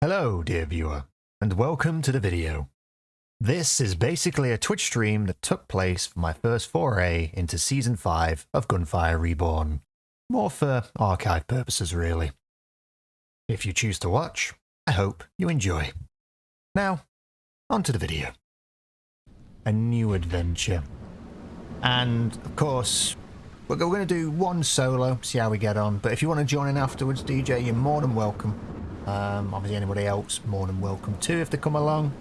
Hello, dear viewer, and welcome to the video. This is basically a Twitch stream that took place for my first foray into Season 5 of Gunfire Reborn. More for archive purposes, really. If you choose to watch, I hope you enjoy. Now, on to the video. A new adventure. And, of course, we're going to do one solo, see how we get on. But if you want to join in afterwards, DJ, you're more than welcome. Obviously anybody else more than welcome too if they come along,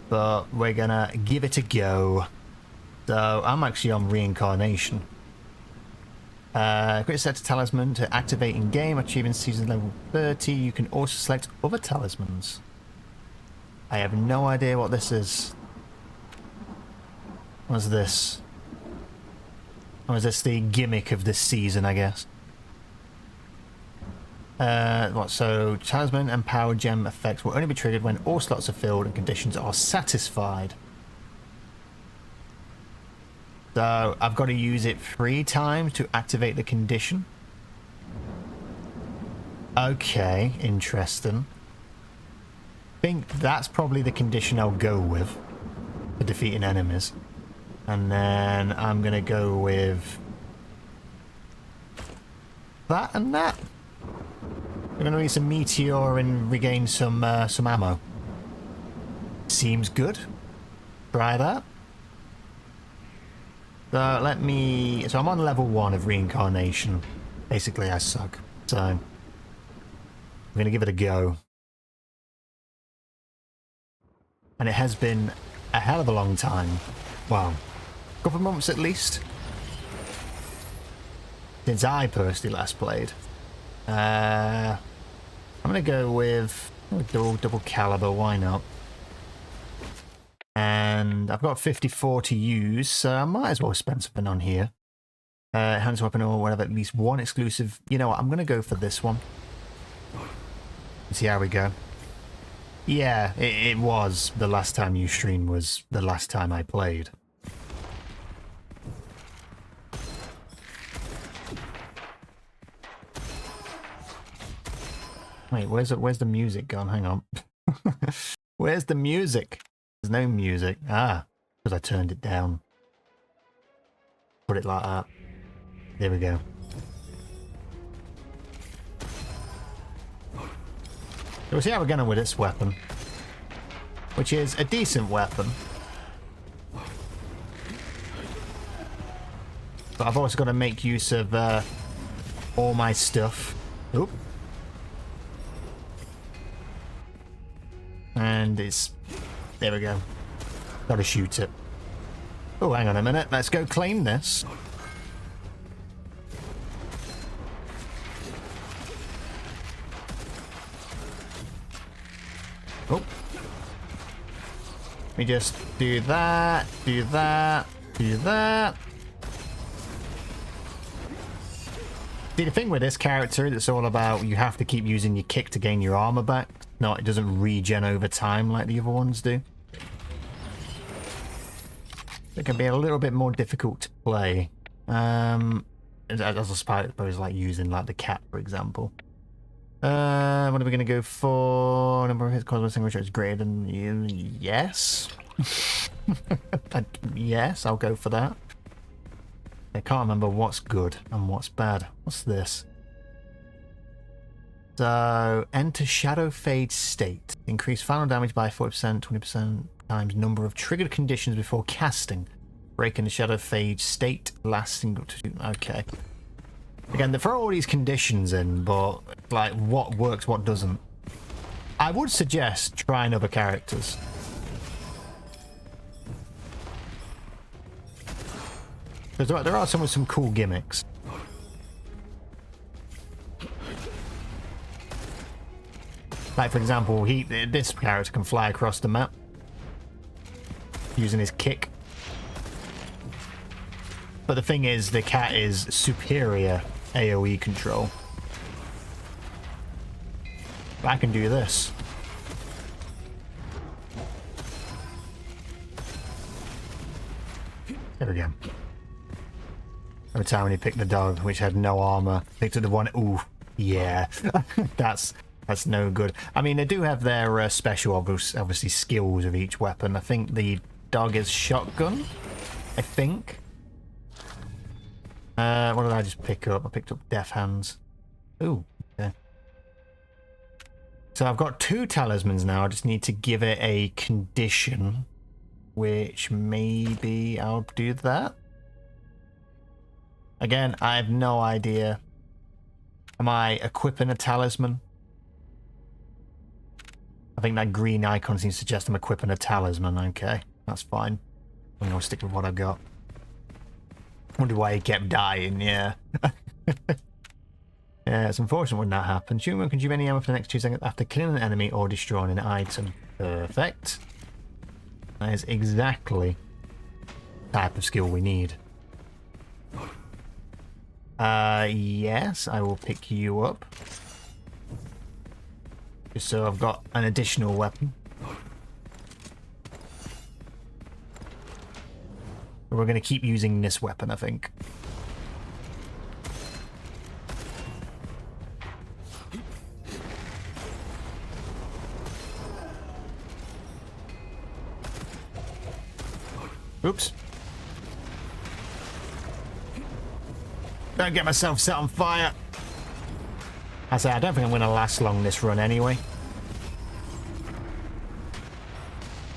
but we're gonna give it a go. So I'm actually on reincarnation. Quick set a talisman to activate in game, achieving season level 30. You can also select other talismans. I have no idea what this is. What's this? Or is this the gimmick of this season, I guess? So talisman and power gem effects will only be triggered when all slots are filled and conditions are satisfied. So I've got to use it 3 times to activate the condition. Okay, interesting. I think that's probably the condition I'll go with for defeating enemies. And then I'm gonna go with that and that. We're going to release a meteor and regain some ammo. Seems good. Try that. So I'm on level 1 of reincarnation. Basically, I suck. So I'm going to give it a go. And it has been a hell of a long time. Well, a couple of months at least. Since I personally last played. I'm going to go with double caliber, why not? And I've got 54 to use, so I might as well spend something on here. Hands weapon or whatever, at least one exclusive. You know what, I'm going to go for this one. See how we go. Yeah, it was the last time you streamed was the last time I played. Wait, where's the music gone? Hang on. Where's the music? There's no music. Ah, because I turned it down. Put it like that. There we go. So we'll see how we're going with this weapon. Which is a decent weapon. But I've also got to make use of all my stuff. Oop. And it's... there we go. Gotta shoot it. Oh, hang on a minute. Let's go claim this. Oh. Let me just do that, do that, do that. See, the thing with this character is it's all about you have to keep using your kick to gain your armor back. No, it doesn't regen over time like the other ones do. It can be a little bit more difficult to play. As I suppose like using like the cat, for example. What are we going to go for? Number of hits caused by which is greater than you. Yes. Yes, I'll go for that. I can't remember what's good and what's bad. What's this? So, enter Shadow Fade state. Increase final damage by 40%, 20% times number of triggered conditions before casting. Breaking the Shadow Fade state lasting up to... okay. Again, they throw all these conditions in, but, like, what works, what doesn't. I would suggest trying other characters. Because there are some cool gimmicks. Like, for example, this character can fly across the map using his kick. But the thing is, the cat is superior AoE control. But I can do this. There we go. Every time when he picked the dog, which had no armor, picked up the one. Ooh, yeah. That's That's no good. I mean, they do have their special, obviously, skills of each weapon. I think the dog is shotgun, I think. What did I just pick up? I picked up Death Hands. Ooh, okay. So I've got 2 talismans now. I just need to give it a condition, which maybe I'll do that. Again, I have no idea. Am I equipping a talisman? I think that green icon seems to suggest I'm equipping a talisman. Okay, that's fine. I'm going to stick with what I've got. Wonder why he kept dying, yeah. Yeah, it's unfortunate when that happens. Human can consume any ammo for the next 2 seconds after killing an enemy or destroying an item. Perfect. That is exactly the type of skill we need. Yes, I will pick you up. Just so I've got an additional weapon. We're going to keep using this weapon, I think. Oops. Don't get myself set on fire. I say, I don't think I'm going to last long this run anyway.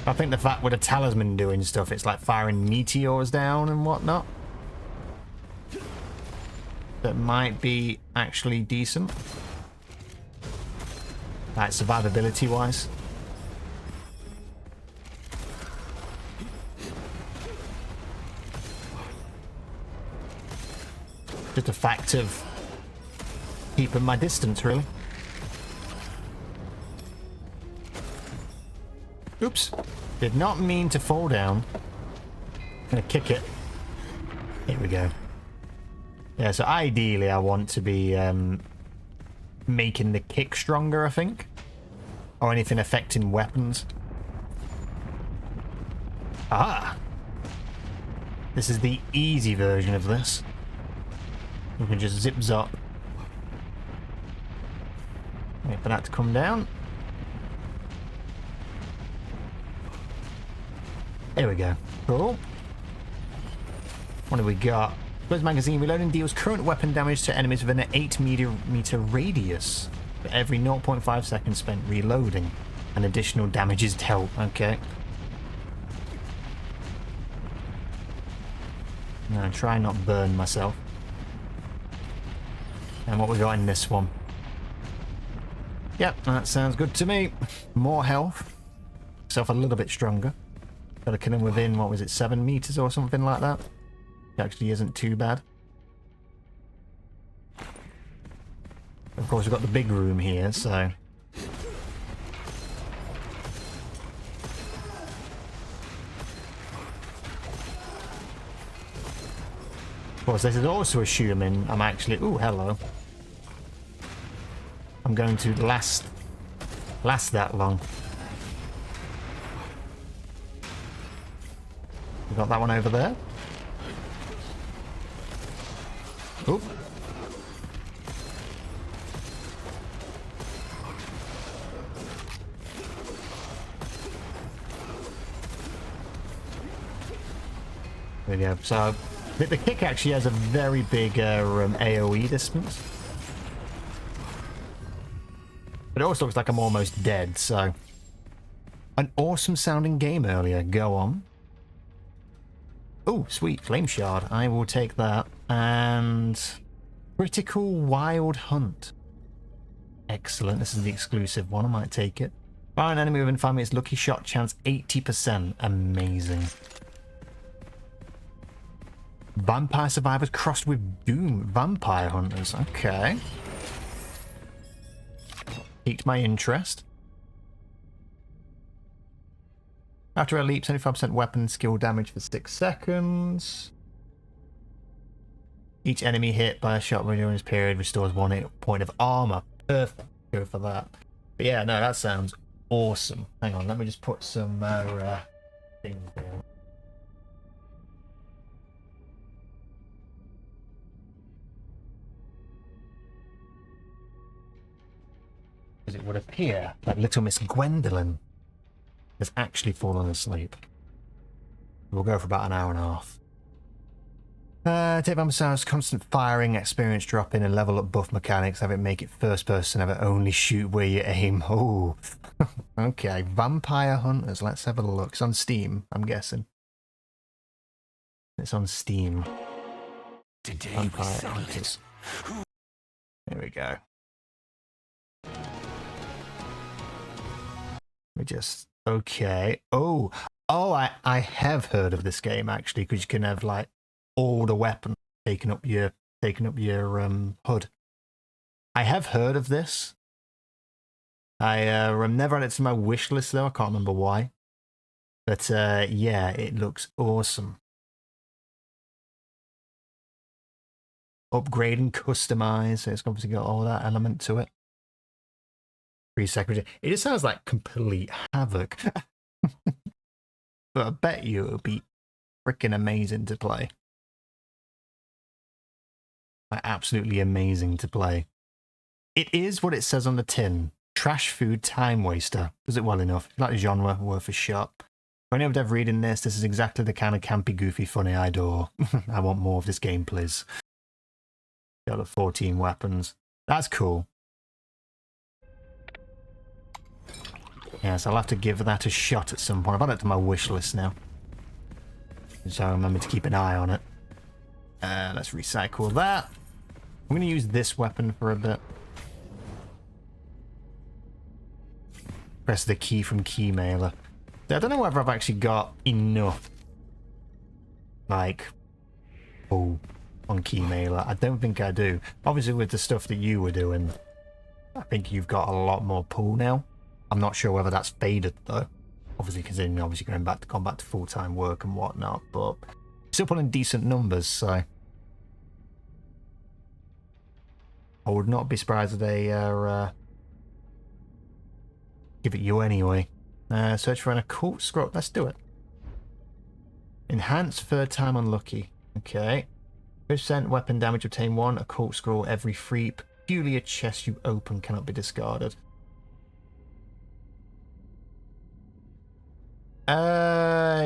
I think the fact with a talisman doing stuff, it's like firing meteors down and whatnot. That might be actually decent. Like survivability wise. Just a fact of keeping my distance, really. Oops. Did not mean to fall down. Gonna kick it. Here we go. Yeah, so ideally I want to be making the kick stronger, I think. Or anything affecting weapons. Ah! This is the easy version of this. We can just zip zop. Wait for that to come down. There we go. Cool. What have we got? Close magazine. Reloading deals current weapon damage to enemies within an 8-meter radius. For every 0.5 seconds spent reloading. And additional damage is dealt. Okay. Now try not burn myself. And what we got in this one? Yep, that sounds good to me. More health. Myself a little bit stronger. Gotta kill him within, what was it, 7 meters or something like that? It actually isn't too bad. Of course, we've got the big room here, so... Of course, this is also assuming I'm actually... Ooh, hello. I'm going to last that long. We got that one over there. Oop. There we go. So the kick actually has a very big AoE distance. But it also looks like I'm almost dead, so... An awesome sounding game earlier. Go on. Oh, sweet. Flame Shard. I will take that. And... Critical Wild Hunt. Excellent. This is the exclusive one. I might take it. Fire an enemy within 5 minutes. Lucky shot chance 80%. Amazing. Vampire survivors crossed with Doom vampire hunters. Okay. Piqued my interest. After a leap, 75% weapon skill damage for 6 seconds. Each enemy hit by a shot during this period restores 1 point of armor. Perfect. Go for that. But yeah, no, that sounds awesome. Hang on, let me just put some things down. as it would appear that little Miss Gwendolyn has actually fallen asleep. We'll go for about an hour and a half. Take Vampire constant firing, experience dropping, and level up buff mechanics. Have it make it first person, have it only shoot where you aim. Oh, okay. Vampire Hunters. Let's have a look. It's on Steam, I'm guessing. It's on Steam. Vampire Hunters. There we go. We just okay. Oh, I have heard of this game actually, because you can have like all the weapons taking up your HUD. I have heard of this. I never added it to my wish list though. I can't remember why. But yeah, it looks awesome. Upgrade and customize. So it's obviously got all that element to it. Free secretary. It just sounds like complete havoc. But I bet you it'll be freaking amazing to play. Like, absolutely amazing to play. It is what it says on the tin. Trash food time waster. Does it well enough. If you like the genre, worth a shot. For any of dev reading this is exactly the kind of campy, goofy, funny I adore. I want more of this game, please. Got the 14 weapons. That's cool. Yes, I'll have to give that a shot at some point. I've added it to my wish list now. So I remember to keep an eye on it. Let's recycle that. I'm going to use this weapon for a bit. Press the key from Keymailer. I don't know whether I've actually got enough, like, pull on Keymailer. I don't think I do. Obviously, with the stuff that you were doing, I think you've got a lot more pull now. I'm not sure whether that's faded, though. Obviously, considering going back to combat to full-time work and whatnot, but still pulling decent numbers, so I would not be surprised if they give it you anyway. Search for an occult scroll. Let's do it. Enhance third time unlucky. Okay. 50% weapon damage, obtain 1 occult scroll every 3 peculiar chests you open cannot be discarded.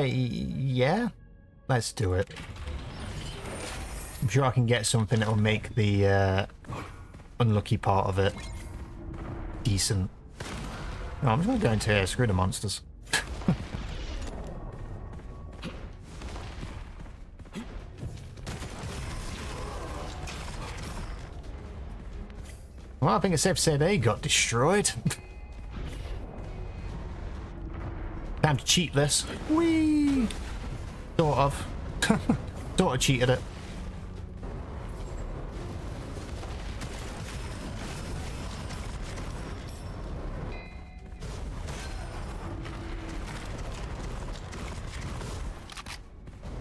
Yeah. Let's do it. I'm sure I can get something that will make the unlucky part of it decent. No, I'm just going to go into here. Screw the monsters. Well, I think it's safe to say they got destroyed. Time to cheat this. Whee! Sort of. Sort of cheated it.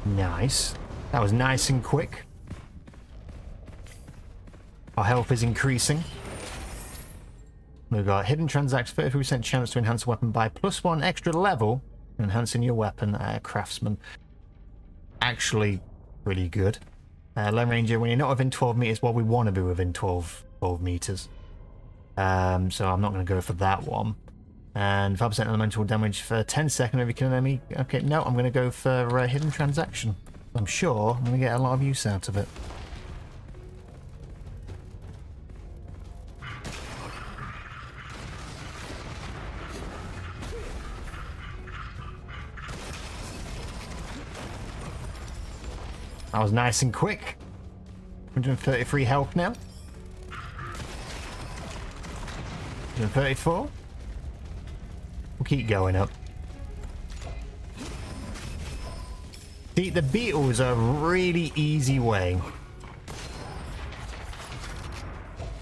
Nice. That was nice and quick. Our health is increasing. We've got hidden transaction, 33% chance to enhance a weapon by +1 extra level, enhancing your weapon craftsman. Actually, pretty good. Low ranger, when you're not within 12 meters, well, we want to be within 12 meters. So I'm not going to go for that one. And 5% elemental damage for 10 seconds every kill an enemy. Okay, no, I'm going to go for hidden transaction. I'm sure I'm going to get a lot of use out of it. That was nice and quick. 133 health now. 134. We'll keep going up. See, the beetles are a really easy way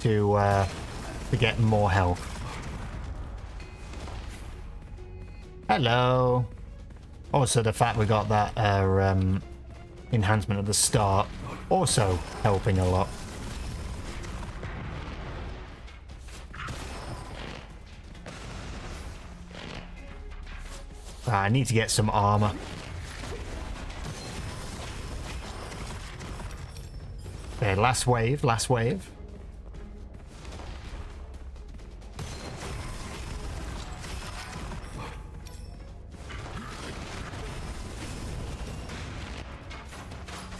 to get more health. Hello. Also, the fact we got that enhancement at the start also helping a lot. I need to get some armor. Okay, last wave, last wave.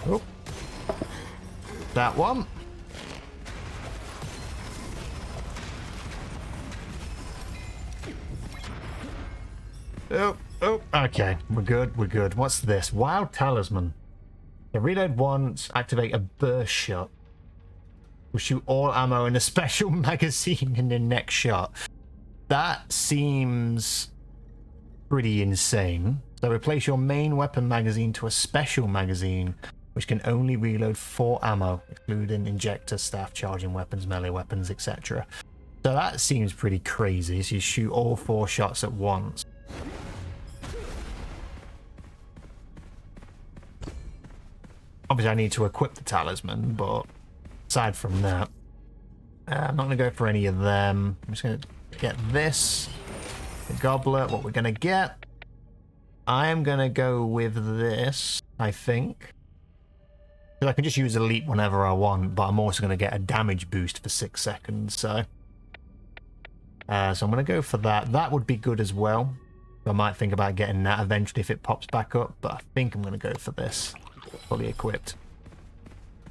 Oh. That one. Oh, oh, okay. We're good, we're good. What's this? Wild Talisman. The reload once, activate a burst shot. Will shoot all ammo in a special magazine in the next shot. That seems pretty insane. So replace your main weapon magazine to a special magazine, which can only reload 4 ammo, excluding injector, staff, charging weapons, melee weapons, etc. So that seems pretty crazy. So you shoot all 4 shots at once. Obviously, I need to equip the talisman, but aside from that, I'm not going to go for any of them. I'm just going to get this, the goblet. What we're going to get, I am going to go with this, I think. Because I can just use elite whenever I want, but I'm also going to get a damage boost for 6 seconds. So I'm going to go for that. That would be good as well. I might think about getting that eventually if it pops back up, but I think I'm going to go for this. Fully equipped.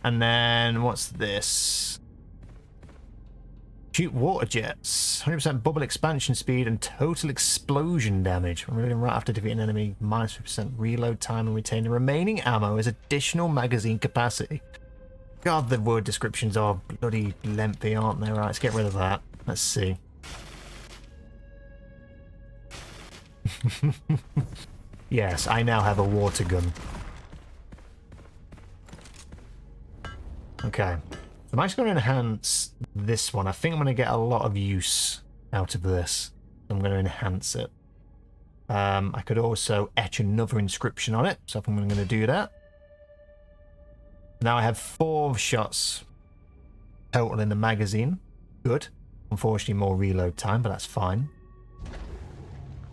And then what's this? Shoot water jets. 100% bubble expansion speed and total explosion damage. Removing right after defeating an enemy. Minus 3% reload time and retain the remaining ammo as additional magazine capacity. God, the word descriptions are bloody lengthy, aren't they? Right, let's get rid of that. Let's see. Yes, I now have a water gun. Okay, I'm actually going to enhance this one. I think I'm going to get a lot of use out of this. I'm going to enhance it. I could also etch another inscription on it, so I'm going to do that. Now I have 4 shots total in the magazine. Good. Unfortunately, more reload time, but that's fine.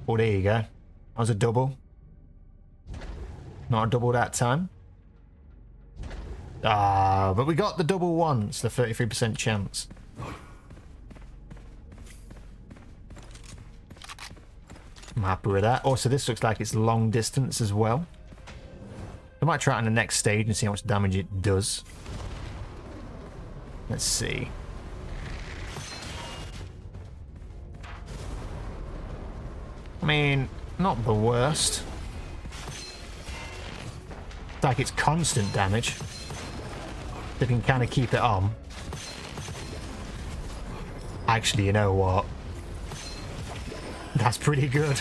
Oh, there you go. That was a double. Not a double that time. Ah, but we got the double once, the 33% chance. I'm happy with that. Also, this looks like it's long distance as well. I might try it on the next stage and see how much damage it does. Let's see. I mean, not the worst. It's like it's constant damage. They can kind of keep it on. Actually, you know what? That's pretty good.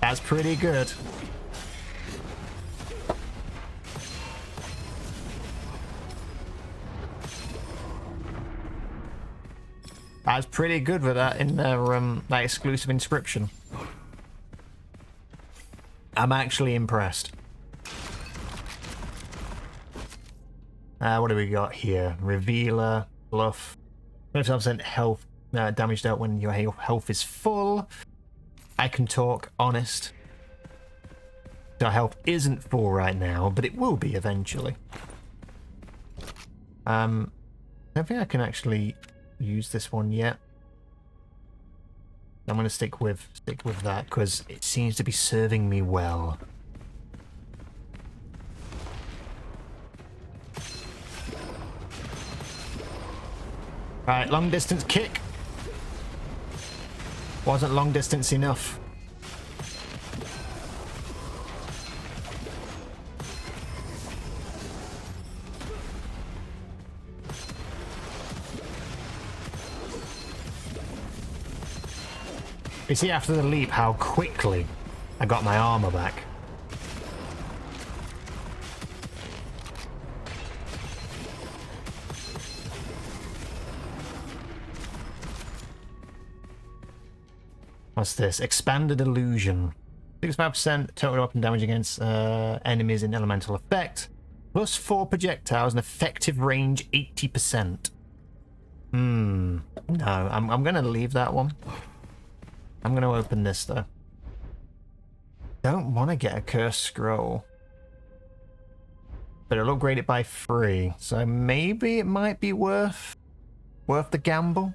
That's pretty good. That's pretty good with that in their that exclusive inscription. I'm actually impressed. What do we got here? Revealer, bluff. 25% health damage dealt when your health is full. I can talk honest. Our health isn't full right now, but it will be eventually. I don't think I can actually use this one yet. I'm going to stick with that because it seems to be serving me well. Right, long distance kick. Wasn't long distance enough. You see after the leap how quickly I got my armor back. What's this? Expanded illusion. 65% total weapon damage against enemies in elemental effect. Plus 4 projectiles and effective range 80%. No, I'm going to leave that one. I'm going to open this though. Don't want to get a cursed scroll. But it'll upgrade it by 3. So maybe it might be worth the gamble.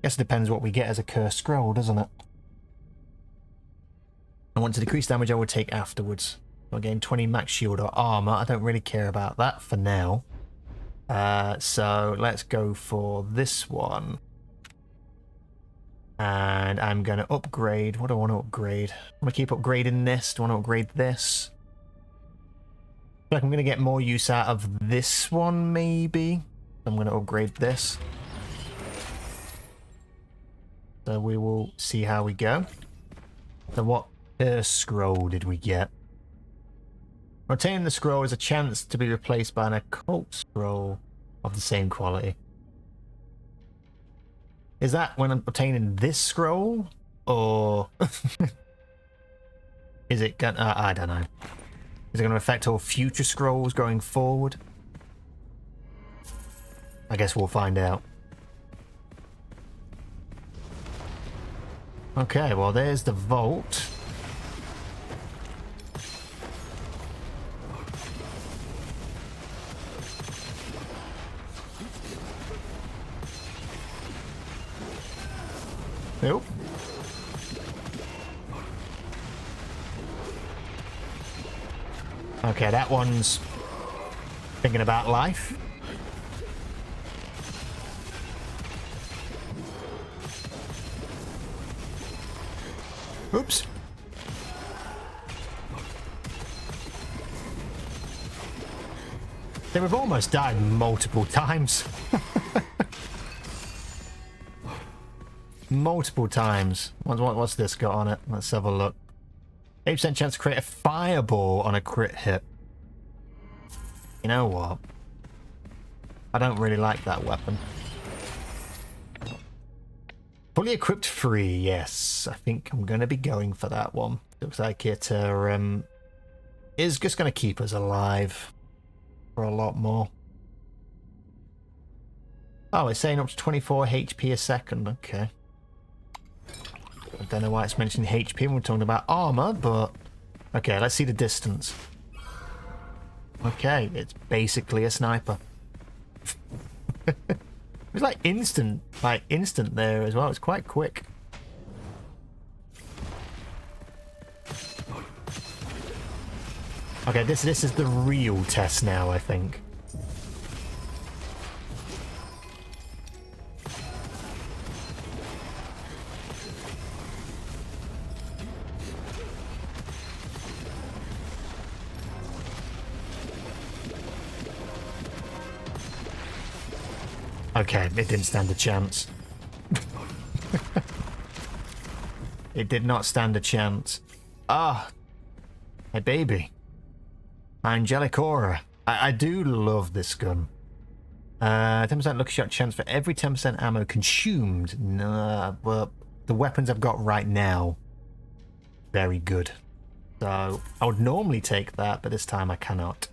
Guess it depends what we get as a cursed scroll, doesn't it? I want to decrease damage I would take afterwards. I'll gain 20 max shield or armor. I don't really care about that for now. So let's go for this one. And I'm going to upgrade. What do I want to upgrade? I want to keep upgrading this. Do I want to upgrade this? I feel like I'm going to get more use out of this one, maybe. I'm going to upgrade this. So we will see how we go. So what scroll did we get? Obtaining the scroll is a chance to be replaced by an occult scroll of the same quality. Is that when I'm obtaining this scroll? Or is it gonna... I don't know. Is it going to affect all future scrolls going forward? I guess we'll find out. Okay, well there's the vault. Nope. Okay, that one's thinking about life. Oops. So we've almost died multiple times. Multiple times. What's this got on it? Let's have a look. 8% chance to create a fireball on a crit hit. You know what? I don't really like that weapon. Fully equipped free, yes. I think I'm going to be going for that one. Looks like it is just going to keep us alive for a lot more. Oh, it's saying up to 24 HP a second. Okay. I don't know why it's mentioning HP when we're talking about armor, but... Okay, let's see the distance. Okay, it's basically a sniper. It's like instant there as well. It's quite quick. Okay, this is the real test now, I think. Okay, it didn't stand a chance. It did not stand a chance. Ah, my baby. Angelic Aura. I do love this gun. 10% lucky shot chance for every 10% ammo consumed. Nah, but the weapons I've got right now, very good. So I would normally take that, but this time I cannot.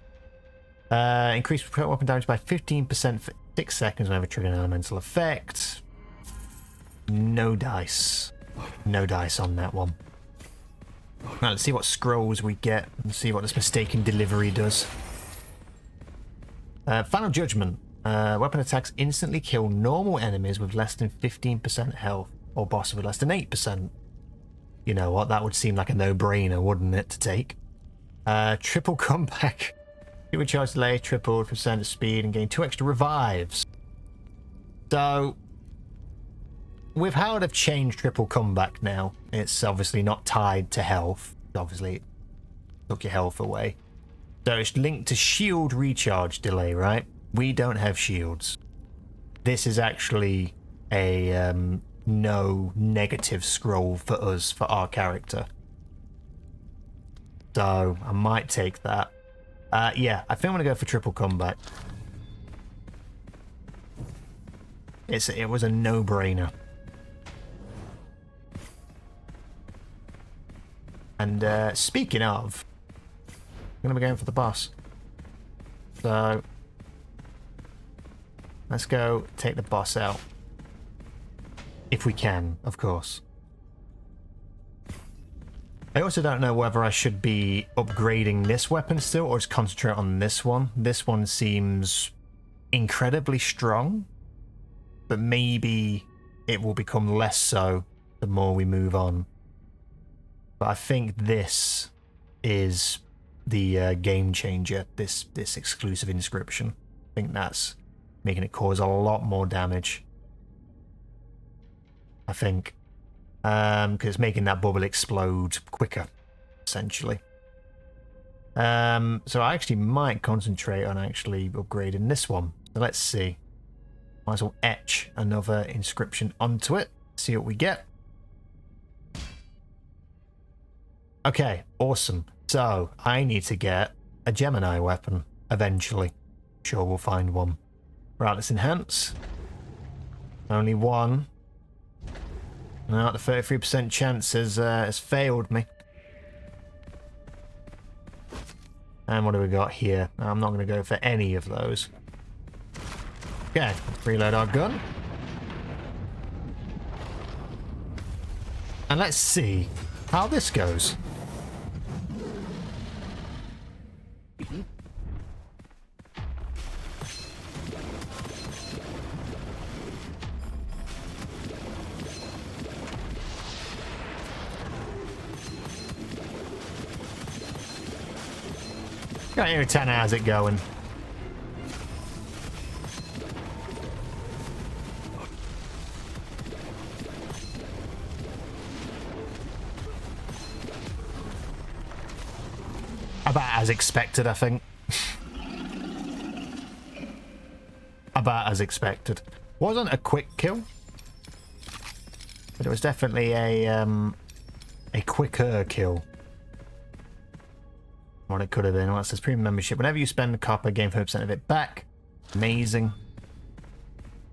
Increase weapon damage by 15% for 6 seconds whenever triggering an elemental effect. No dice. No dice on that one. Now let's see what scrolls we get and see what this mistaken delivery does. Final Judgment. Weapon attacks instantly kill normal enemies with less than 15% health or bosses with less than 8%. You know what? That would seem like a no-brainer, wouldn't it, to take? Triple comeback. You recharge delay, triple percent of speed, and gain 2 extra revives. So, with how they've changed triple comeback now, it's obviously not tied to health. Obviously, it took your health away. So it's linked to shield recharge delay, right? We don't have shields. This is actually a no negative scroll for us, for our character. So I might take that. Yeah, I think I'm going to go for triple comeback. It was a no-brainer. And speaking of, I'm going to be going for the boss. So let's go take the boss out. If we can, of course. I also don't know whether I should be upgrading this weapon still or just concentrate on this one. This one seems incredibly strong, but maybe it will become less so the more we move on. But I think this is the game changer, this exclusive inscription. I think that's making it cause a lot more damage. I think. Because it's making that bubble explode quicker, essentially. So I actually might concentrate on actually upgrading this one. So let's see. Might as well etch another inscription onto it. See what we get. Okay, awesome. So I need to get a Gemini weapon eventually. Sure, we'll find one. Right, let's enhance. Only one. No, the 33% chance has failed me. And what do we got here? I'm not going to go for any of those. Okay, let's reload our gun. And let's see how this goes. Got here 10 hours it going. About as expected, I think. About as expected. Wasn't a quick kill, but it was definitely a quicker kill. What it could have been. Well, it says premium membership. Whenever you spend copper, gain 5% of it back. Amazing.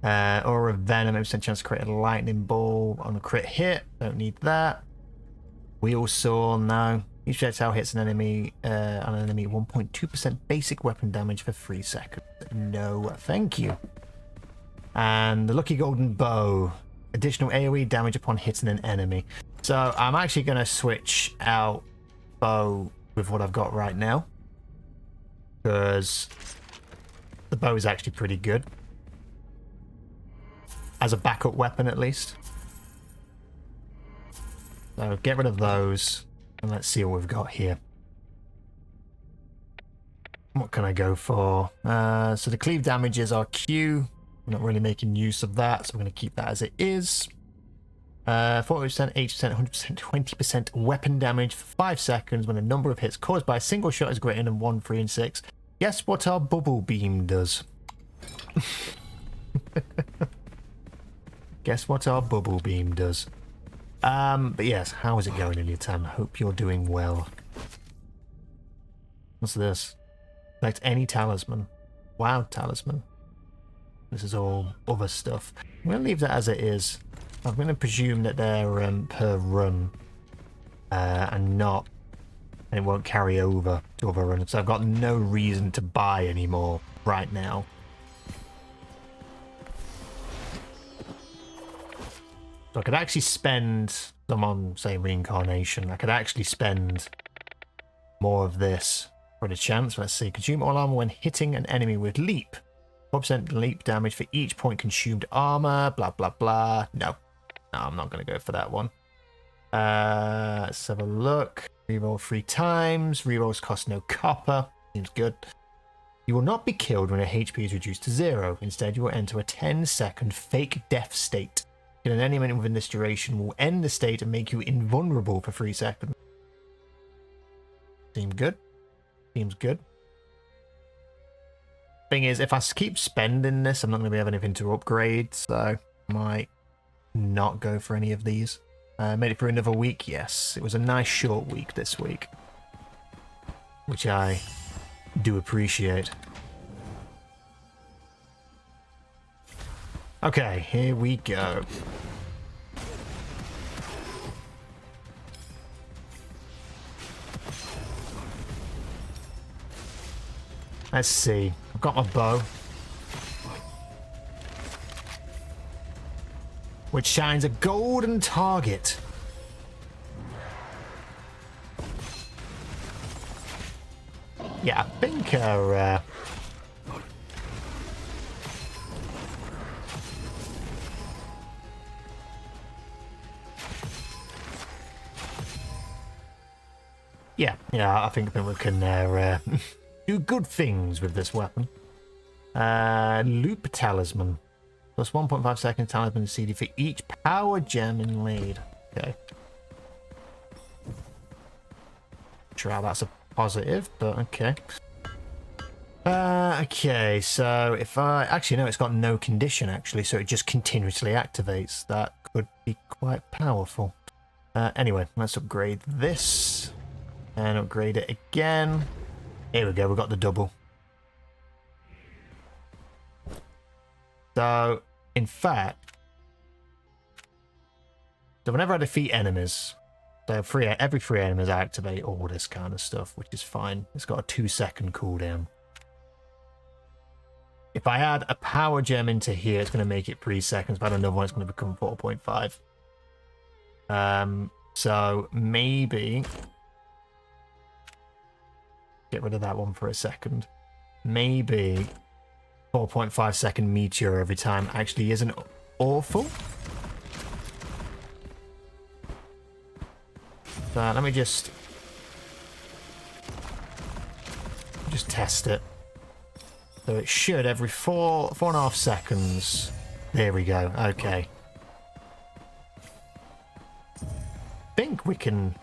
Or a venom, 8% chance to create a lightning ball on a crit hit. Don't need that. Wheel saw, no. Each projectile hits an enemy on an enemy 1.2% basic weapon damage for 3 seconds. No, thank you. And the lucky golden bow. Additional AoE damage upon hitting an enemy. So I'm actually going to switch out bow with what I've got right now, because the bow is actually pretty good as a backup weapon, at least. So get rid of those and let's see what we've got here. What can I go for? So the cleave damage is our Q. I'm not really making use of that, so I'm going to keep that as it is. 40%, 80%, 100%, 20% weapon damage for 5 seconds when the number of hits caused by a single shot is greater than 1, 3, and 6. Guess what our bubble beam does? Guess what our bubble beam does? But yes, how is it going, Ilyatan? Hope you're doing well. What's this? Select any talisman. Wow, talisman. This is all other stuff. I'm going to leave that as it is. I'm going to presume that they're per run and it won't carry over to other runs. So I've got no reason to buy anymore right now. So I could actually spend them on, say, reincarnation. I could actually spend more of this for the chance. Let's see. Consume all armor when hitting an enemy with leap. 4% leap damage for each point consumed armor. Blah, blah, blah. No. No, I'm not going to go for that one. Let's have a look. Reroll 3 times. Rerolls cost no copper. Seems good. You will not be killed when a HP is reduced to 0. Instead, you will enter a 10-second fake death state. Kill an enemy within this duration will end the state and make you invulnerable for 3 seconds. Seems good. Seems good. Thing is, if I keep spending this, I'm not going to be having anything to upgrade, so I might not go for any of these. Made it through another week, yes. It was a nice short week this week, which I do appreciate. Okay, here we go. Let's see. I've got my bow, which shines a golden target. Yeah, I think Yeah, I think we can do good things with this weapon. Loop Talisman. Plus 1.5 seconds talisman CD for each power gem inlaid. Okay. Sure how that's a positive, but okay. Okay, so if I... Actually, no, it's got no condition, actually, so it just continuously activates. That could be quite powerful. Anyway, let's upgrade this. And upgrade it again. Here we go, we've got the double. So, in fact... So whenever I defeat enemies... So every 3 enemies I activate all this kind of stuff, which is fine. It's got a 2-second cooldown. If I add a power gem into here, it's going to make it 3 seconds. If I add another one, it's going to become 4.5. So maybe... Get rid of that one for a second. Maybe 4.5 second meteor every time actually isn't awful. So let me just test it. So it should every 4.5 seconds. There we go. Okay. I think we can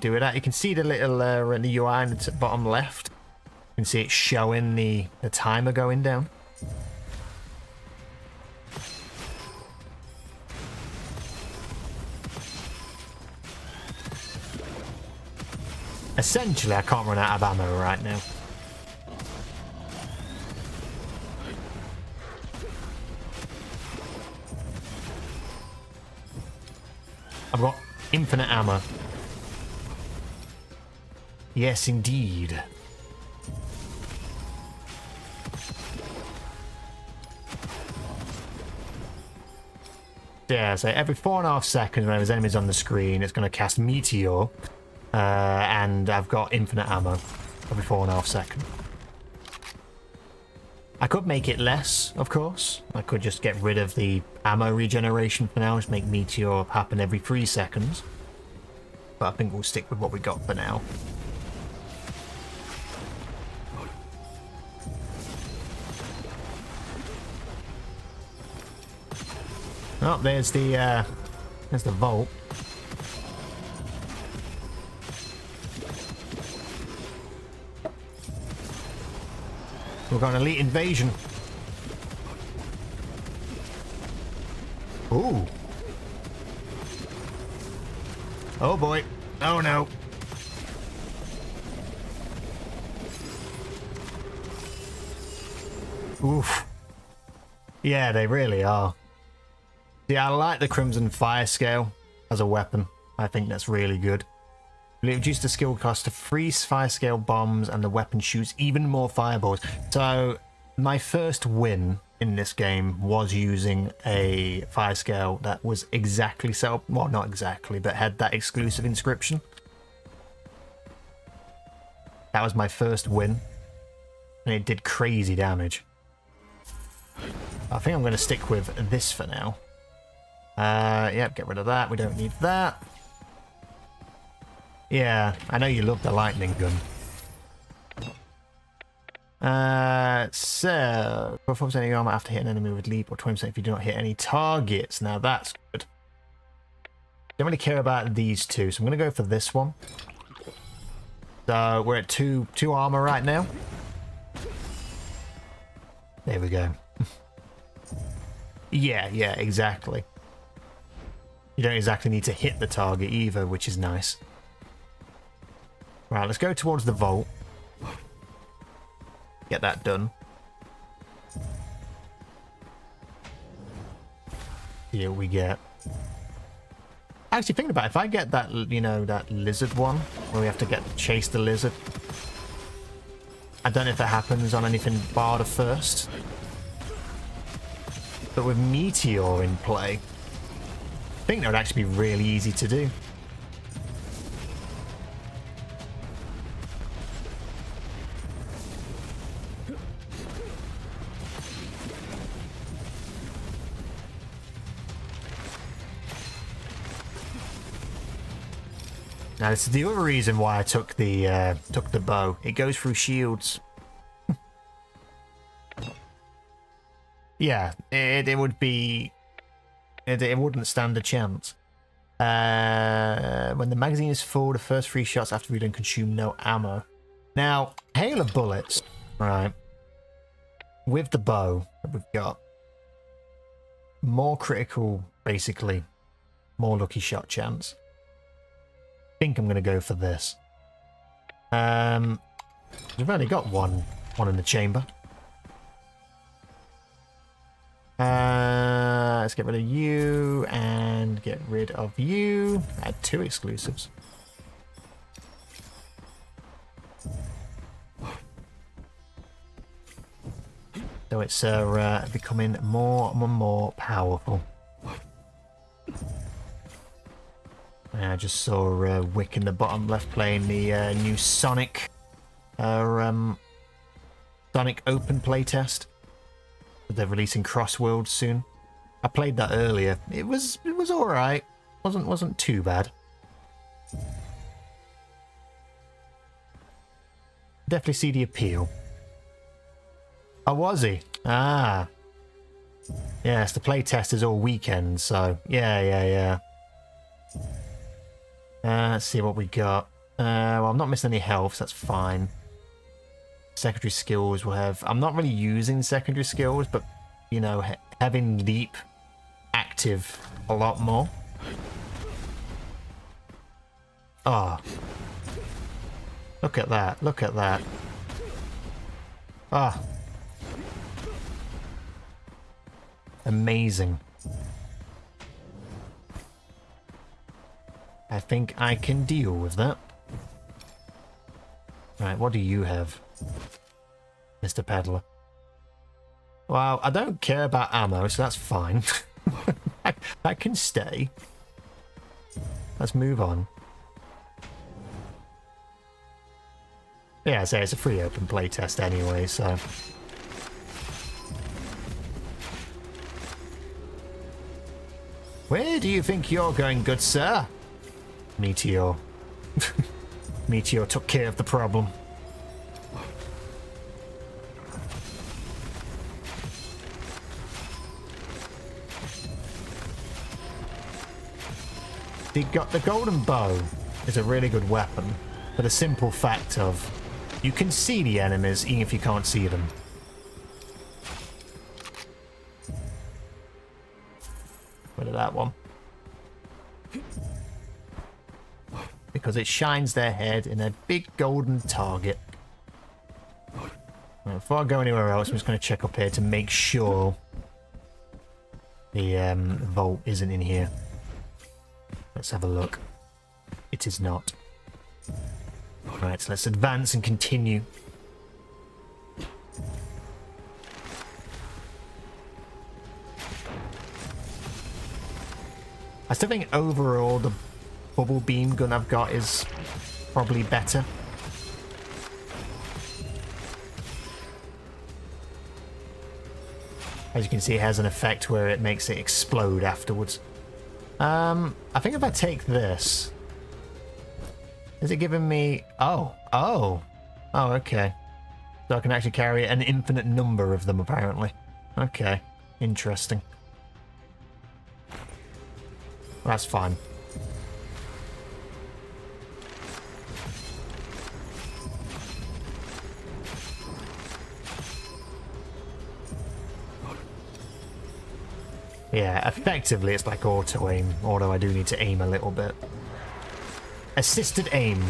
do it that. You can see the little in the UI in the bottom left. You can see it showing the timer going down. Essentially, I can't run out of ammo right now. I've got infinite ammo. Yes, indeed. Yeah, so every 4.5 seconds when there's enemies on the screen, it's going to cast Meteor. And I've got infinite ammo every 4.5 seconds. I could make it less, of course. I could just get rid of the ammo regeneration for now, just make Meteor happen every 3 seconds. But I think we'll stick with what we got for now. Oh, there's the vault. We've got an elite invasion. Ooh. Oh boy. Oh no. Oof. Yeah, they really are. Yeah, I like the Crimson Fire Scale as a weapon. I think that's really good. It reduces the skill cost to 3 fire scale bombs and the weapon shoots even more fireballs. So my first win in this game was using a fire scale that was exactly set up, well not exactly, but had that exclusive inscription. That was my first win and it did crazy damage. I think I'm going to stick with this for now. Yep, get rid of that, we don't need that. Yeah, I know you love the lightning gun. So, 4% of your armor after hitting an enemy with leap, or 20% if you do not hit any targets. Now that's good. Don't really care about these two, so I'm going to go for this one. So we're at two armor right now. There we go. Yeah, exactly. You don't exactly need to hit the target either, which is nice. Right, let's go towards the vault. Get that done. Here we get. Actually, thinking about it, if I get that, you know, that lizard one, where we have to chase the lizard. I don't know if that happens on anything bar the first. But with Meteor in play, I think that would actually be really easy to do. Now, this is the other reason why I took the bow. It goes through shields. Yeah, it would be... It wouldn't stand a chance. When the magazine is full, the first 3 shots after reloading consume no ammo. Now, hail of bullets, right? With the bow that we've got, more critical, basically, more lucky shot chance. I think I'm going to go for this. We've only got one in the chamber. Let's get rid of you and get rid of you. Add 2 exclusives. So it's becoming more and more powerful. I just saw Wick in the bottom left playing the new Sonic Open playtest. They're releasing Crossworlds soon. I played that earlier. It was all right. Wasn't too bad. Definitely see the appeal. Oh, was he? Ah. Yes, the playtest is all weekend, so yeah. Let's see what we got. Well, I'm not missing any health, so that's fine. Secondary skills will have... I'm not really using secondary skills, but, you know, having Leap active a lot more. Ah. Oh. Look at that. Look at that. Ah. Amazing. I think I can deal with that. Right, what do you have, Mr. Peddler? Well, I don't care about ammo, so that's fine. That can stay. Let's move on. Yeah, so it's a free open playtest anyway, so... Where do you think you're going, good sir? Meteor. Meteor took care of the problem. The golden bow is a really good weapon for the simple fact of you can see the enemies even if you can't see them. Rid of that one. Because it shines their head in a big golden target. Right, before I go anywhere else, I'm just going to check up here to make sure the vault isn't in here. Let's have a look. It is not. Right, so let's advance and continue. I still think overall the bubble beam gun I've got is probably better. As you can see, it has an effect where it makes it explode afterwards. I think if I take this, is it giving me... Oh, okay. So I can actually carry an infinite number of them, apparently. Okay, interesting. That's fine. Yeah, effectively it's like auto-aim, although I do need to aim a little bit. Assisted aim.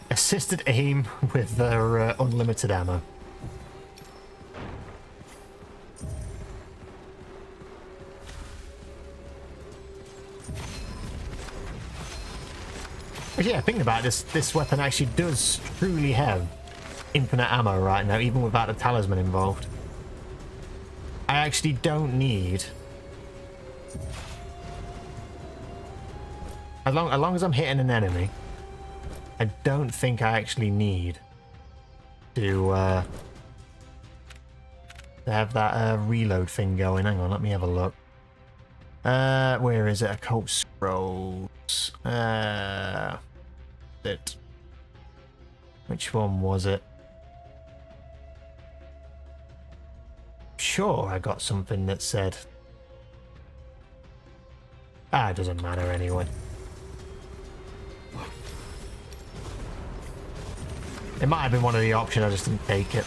Assisted aim with their unlimited ammo. But yeah, thinking about it, this weapon actually does truly have infinite ammo right now, even without the talisman involved. I actually don't need... As long as I'm hitting an enemy, I don't think I actually need to have that reload thing going. Hang on, let me have a look. Where is it? Occult Scrolls. Which one was it? Sure, I got something that said. It doesn't matter anyway. It might have been one of the options, I just didn't take it.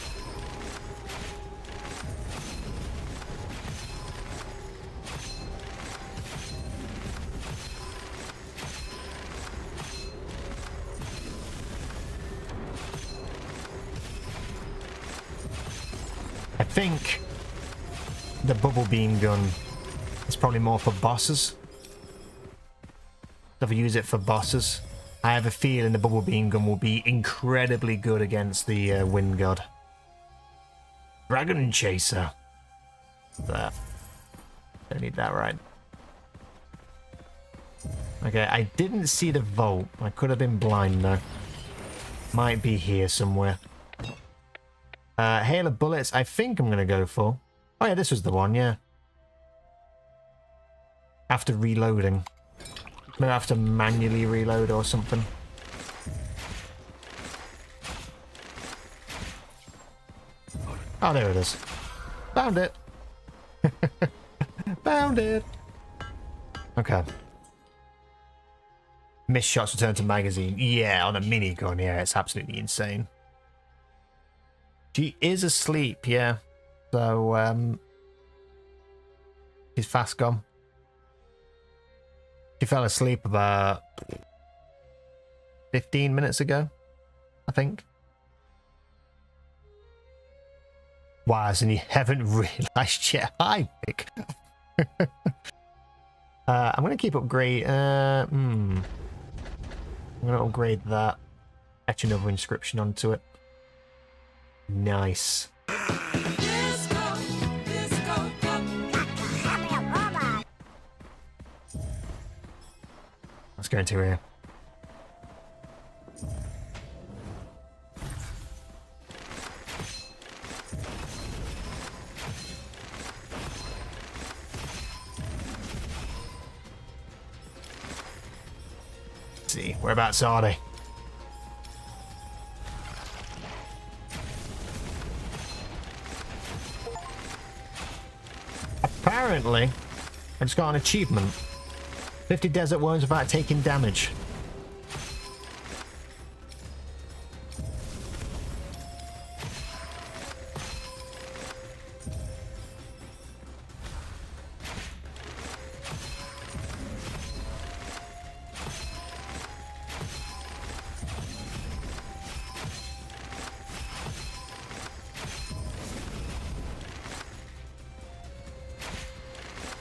I think the bubble beam gun is probably more for bosses. If I use it for bosses, I have a feeling the bubble beam gun will be incredibly good against the wind god. Dragon chaser. There. Don't need that, right? Okay, I didn't see the vault. I could have been blind though. Might be here somewhere. Hail of bullets, I think I'm going to go for. Oh yeah, this was the one, yeah. After reloading. Maybe I have to manually reload or something. Oh, there it is. Found it. Found it. Okay. Missed shots return to magazine. Yeah, on a minigun. Yeah, it's absolutely insane. She is asleep, yeah. So, she's fast gone. She fell asleep about 15 minutes ago, I think. Wow, and you haven't realised yet. Hi, Vic. I'm going to keep upgrade. I'm going to upgrade that. Etch another inscription onto it. Nice. Let's go into here. Let's see, whereabouts are they? Apparently, I just got an achievement. 50 desert worms without taking damage.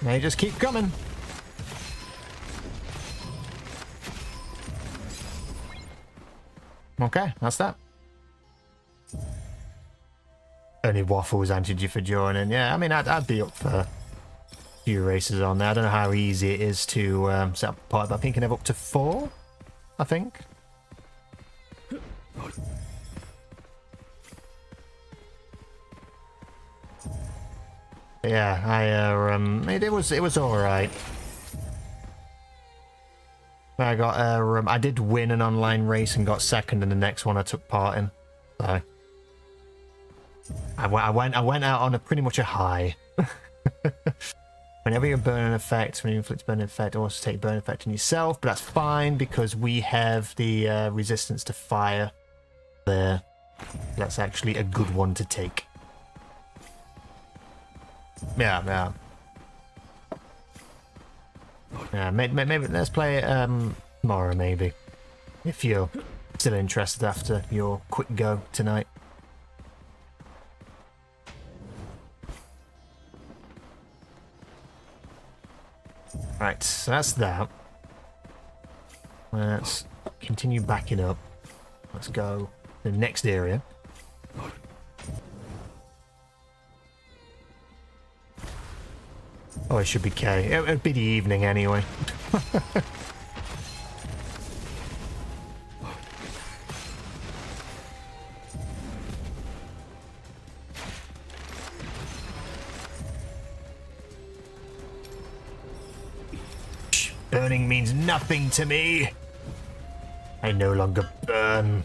They just keep coming. Okay, that's that. Only Waffles answered you for joining. Yeah, I mean, I'd be up for a few races on there. I don't know how easy it is to set up a party, but I think you can have up to 4, I think. Yeah, it was all right. I got I did win an online race and got second in the next one I took part in. So I went out on pretty much a high. Whenever you burn an effect, when you inflict burn effect, also take burn effect on yourself, but that's fine because we have the resistance to fire there. That's actually a good one to take. Yeah. Yeah, maybe let's play it tomorrow, maybe. If you're still interested after your quick go tonight. Right, so that's that. Let's continue backing up. Let's go to the next area. Oh, it should be K. It'd be the evening anyway. Burning means nothing to me. I no longer burn.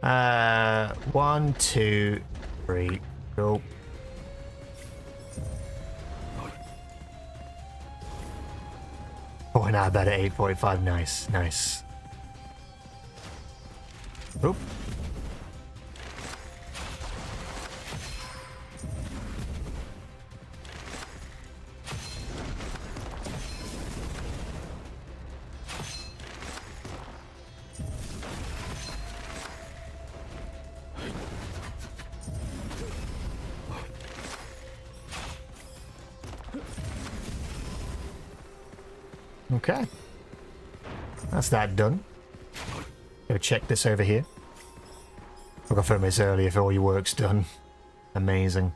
1, 2, 3, go. Oh, and I bet at 8:45. Nice, nice. Oop. Okay. That's that done. Go check this over here. I confirmed this earlier if all your work's done. Amazing.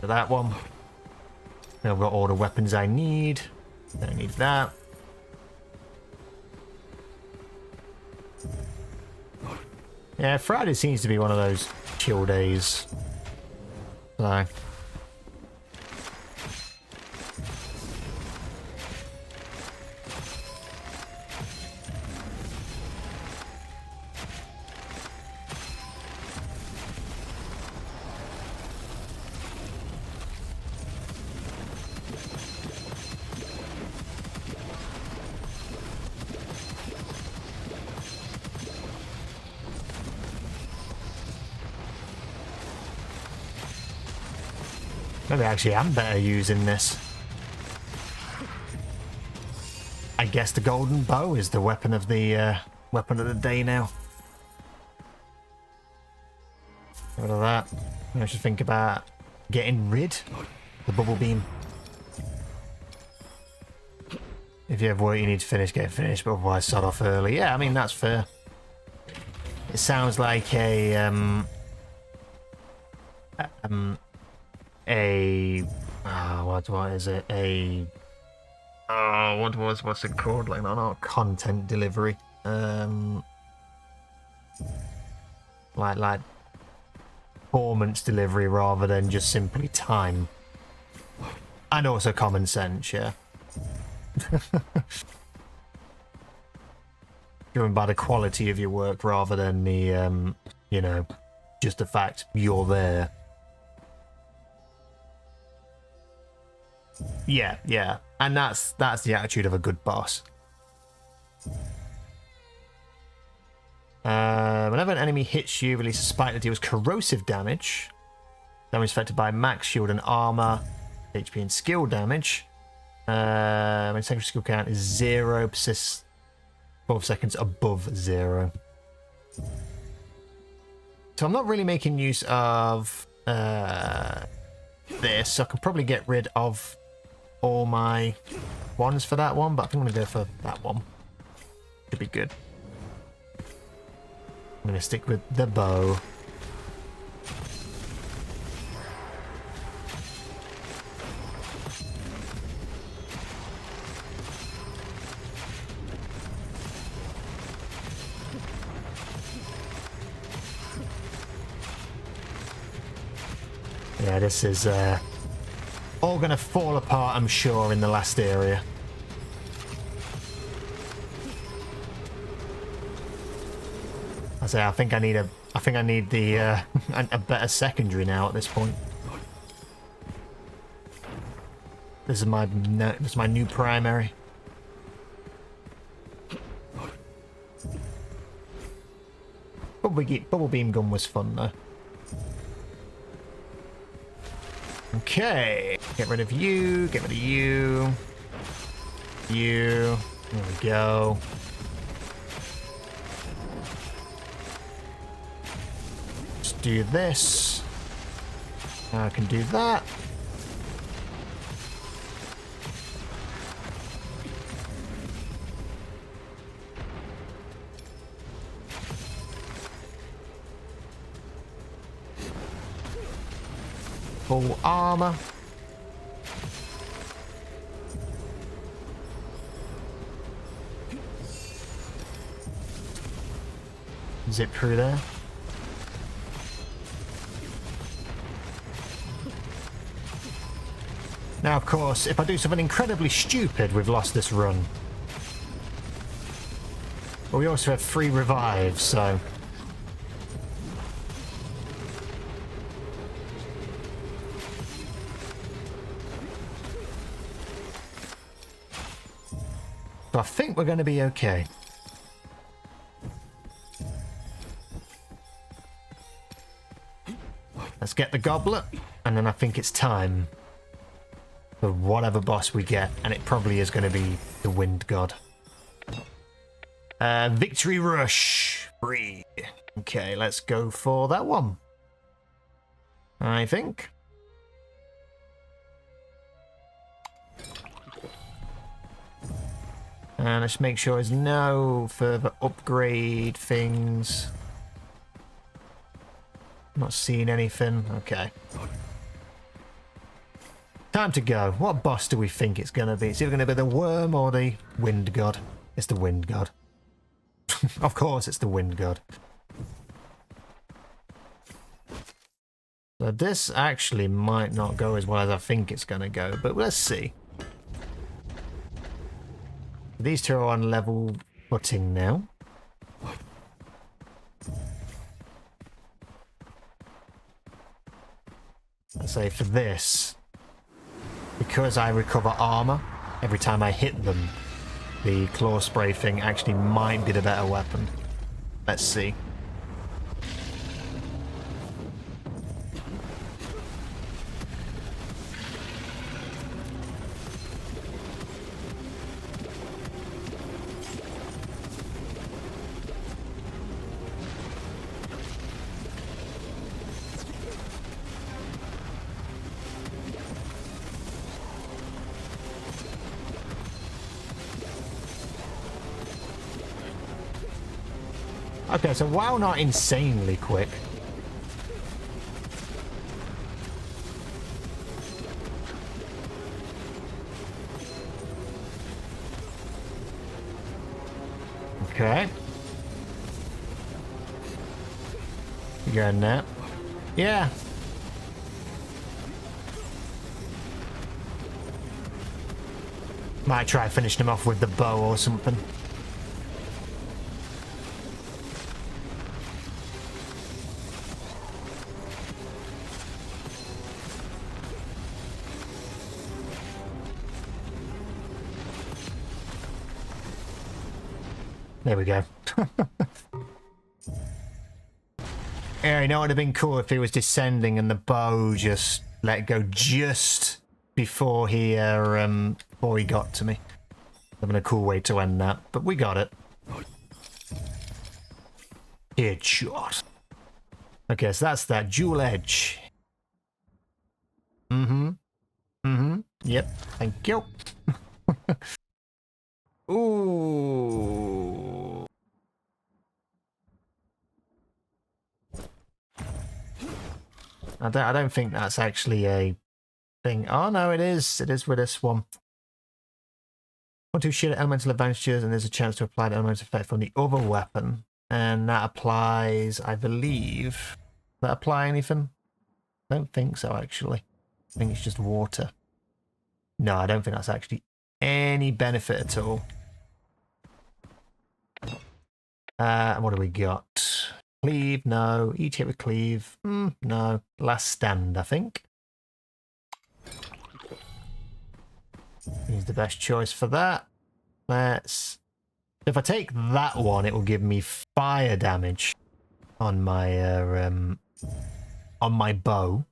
So that one. Now I've got all the weapons I need. Don't need that. Yeah, Friday seems to be one of those chill days. So. Maybe actually I'm better using this. I guess the golden bow is the weapon of the day now. Rid of that. I should think about getting rid of the bubble beam. If you have work you need to finish, get it finished, but otherwise start off early. Yeah, I mean that's fair. It sounds like what is it? What's it called? Like not content delivery. Like performance delivery rather than just simply time. And also common sense, yeah. Driven by the quality of your work rather than the you know, just the fact you're there. Yeah, yeah. And that's the attitude of a good boss. Whenever an enemy hits you, release a spike that deals corrosive damage. Damage affected by max shield and armor, HP and skill damage. When secondary skill count is 0, persists 12 seconds above 0. So I'm not really making use of this, so I can probably get rid of all my ones for that one, but I think I'm going to go for that one. Should be good. I'm going to stick with the bow. Yeah, this is all going to fall apart, I'm sure, in the last area. I think I need the a better secondary now at this point. This is my new primary. Bubble beam gun was fun though. Okay, get rid of you, get rid of you. You, there we go. Let's do this. Now I can do that. Full armor. Zip through there. Now, of course, if I do something incredibly stupid, we've lost this run. But we also have 3 revives, so... So I think we're going to be okay. Let's get the goblet, and then I think it's time for whatever boss we get, and it probably is going to be the Wind God. Victory Rush 3. Okay, let's go for that one. I think. And let's make sure there's no further upgrade things. Not seeing anything. Okay. Time to go. What boss do we think it's going to be? It's either going to be the Worm or the Wind God. It's the Wind God. Of course it's the Wind God. So this actually might not go as well as I think it's going to go, but let's see. These two are on level footing now. Let's say for this, because I recover armor every time I hit them, the claw spray thing actually might be the better weapon. Let's see. Okay, so while not insanely quick, okay, you getting that? Yeah. Might try finishing him off with the bow or something. There we go. Yeah, you know, it would have been cool if he was descending and the bow just let go just before he got to me. That'd been a cool way to end that, but we got it. Headshot. Okay, so that's that dual edge. Yep, thank you. Ooh. I don't think that's actually a thing. Oh no, it is. It is with this one. Want to share elemental advantages, and there's a chance to apply the elemental effect from the other weapon, and that applies, I believe. Does that apply anything? I don't think so, actually. I think it's just water. No, I don't think that's actually any benefit at all. What do we got? Cleave, no. Eat hit with cleave, no. Last stand, I think. He's the best choice for that. Let's... If I take that one, it will give me fire damage on my bow,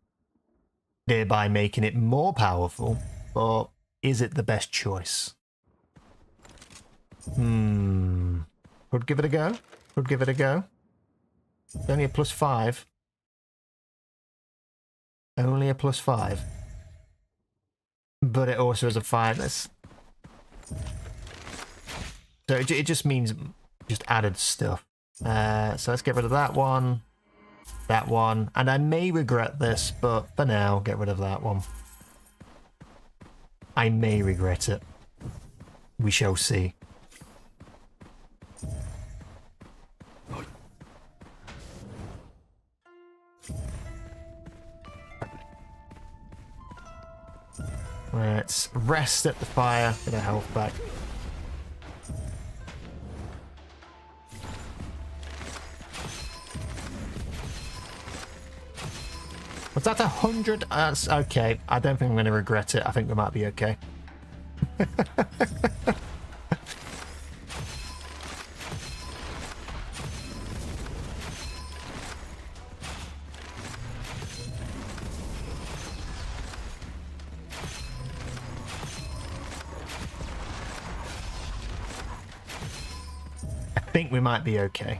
thereby making it more powerful. But is it the best choice? Could give it a go. Could give it a go. It's only a +5. Only a +5. But it also has a 5. So it just means just added stuff. So let's get rid of that one. That one. And I may regret this, but for now, get rid of that one. I may regret it. We shall see. Let's rest at the fire, get our health back. Was that 100? That's okay. I don't think I'm going to regret it. I think we might be okay. I think we might be okay.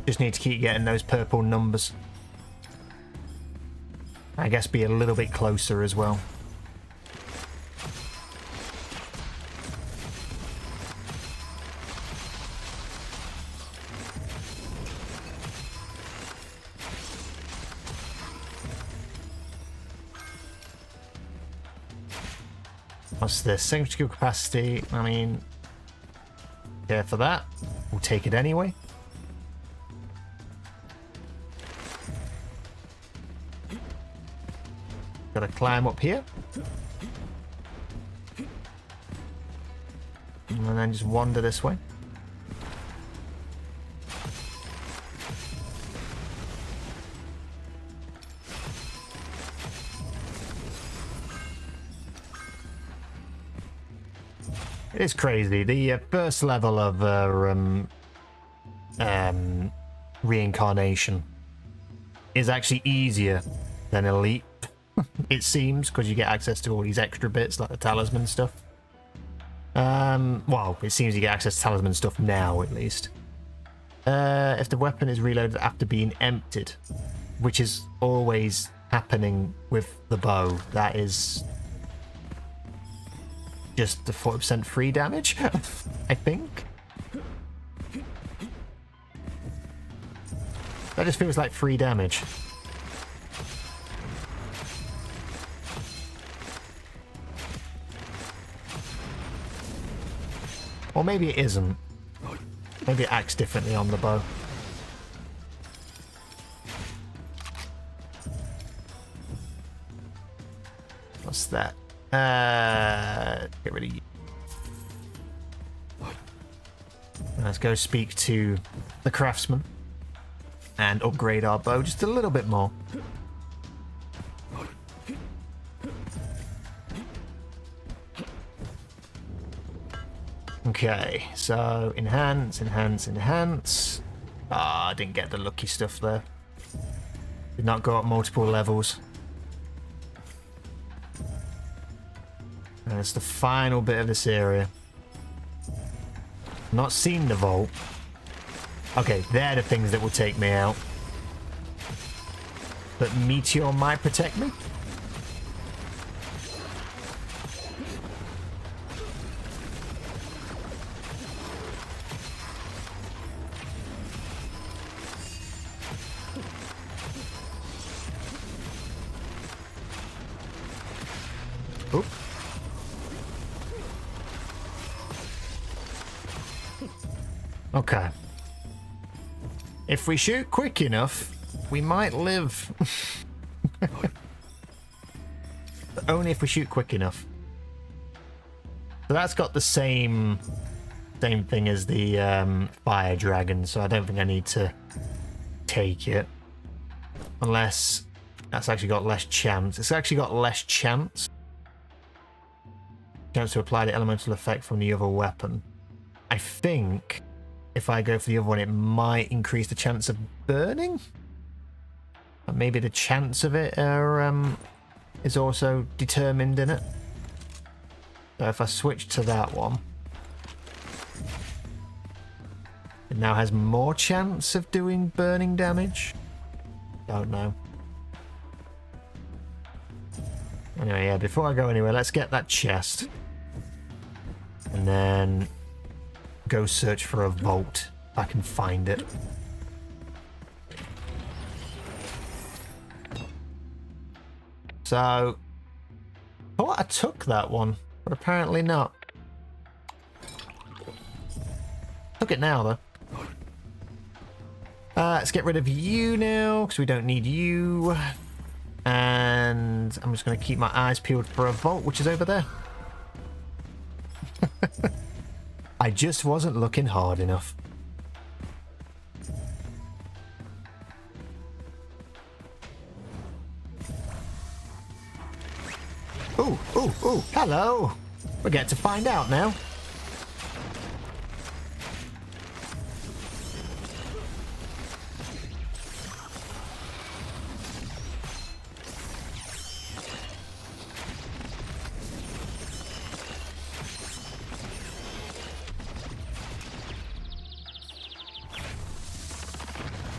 Just need to keep getting those purple numbers. I guess be a little bit closer as well. What's this? Single skill capacity. I mean, yeah, for that, we'll take it anyway. Gotta climb up here. And then just wander this way. It is crazy. The first level of reincarnation is actually easier than Elite. It seems, because you get access to all these extra bits like the talisman stuff. Well, it seems you get access to talisman stuff now, at least. If the weapon is reloaded after being emptied, which is always happening with the bow, that is just the 40% free damage, I think. That just feels like free damage. Or maybe it isn't. Maybe it acts differently on the bow. What's that? Get rid of you. Let's go speak to the craftsman and upgrade our bow just a little bit more. Okay, so enhance, enhance, enhance. Ah, I didn't get the lucky stuff there. Did not go up multiple levels. And it's the final bit of this area. Not seen the vault. Okay, they're the things that will take me out. But Meteor might protect me. Oop. Okay. If we shoot quick enough, we might live. But only if we shoot quick enough. So that's got the same thing as the fire dragon, so I don't think I need to take it. Unless that's actually got less chance. It's actually got less chance. Chance to apply the elemental effect from the other weapon. I think if I go for the other one, it might increase the chance of burning. And maybe the chance of it is also determined in it. So if I switch to that one, it now has more chance of doing burning damage. Don't know. Anyway, yeah, before I go anywhere, let's get that chest. And then go search for a vault if I can find it. So, I thought I took that one, but apparently not. Took it now, though. Let's get rid of you now, because we don't need you. And I'm just going to keep my eyes peeled for a vault, which is over there. I just wasn't looking hard enough. Ooh, ooh, ooh, hello! We get to find out now.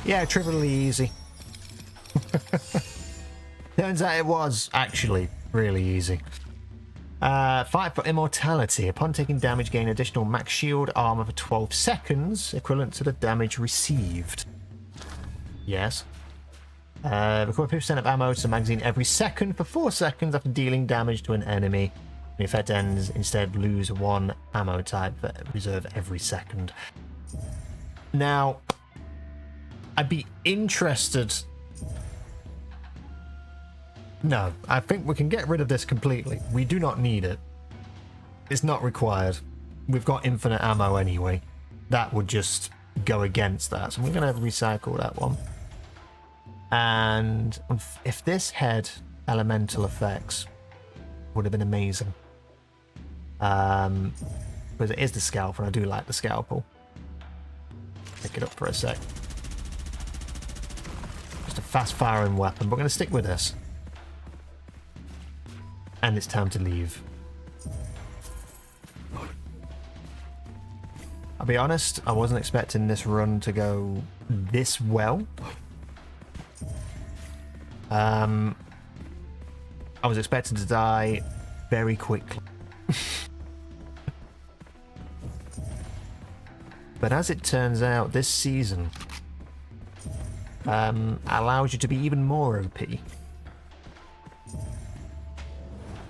Yeah, trivially easy. Turns out it was actually really easy. Fight for immortality. Upon taking damage, gain additional max shield armor for 12 seconds, equivalent to the damage received. Yes. Recover 50% of ammo to the magazine every second for 4 seconds after dealing damage to an enemy. The effect ends. Instead, lose 1 ammo type for reserve every second. Now, I'd be interested. No, I think we can get rid of this completely. We do not need it. It's not required. We've got infinite ammo anyway. That would just go against that. So we're going to recycle that one. And if this had elemental effects, would have been amazing. Because it is the scalpel, and I do like the scalpel. Pick it up for a sec. Just a fast firing weapon, but we're going to stick with this. And it's time to leave. I'll be honest, I wasn't expecting this run to go this well. I was expecting to die very quickly. But as it turns out, this season allows you to be even more OP.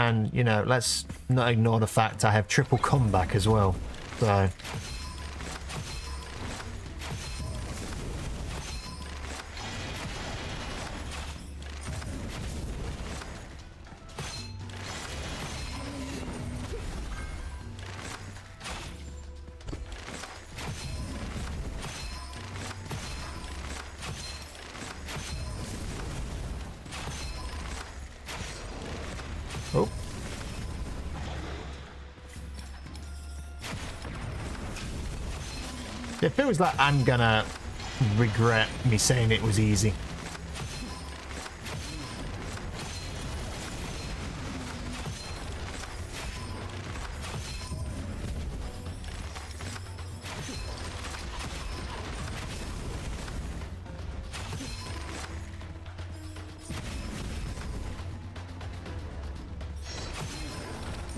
And, you know, let's not ignore the fact I have triple comeback as well. So... Oh. It feels like I'm gonna regret me saying it was easy.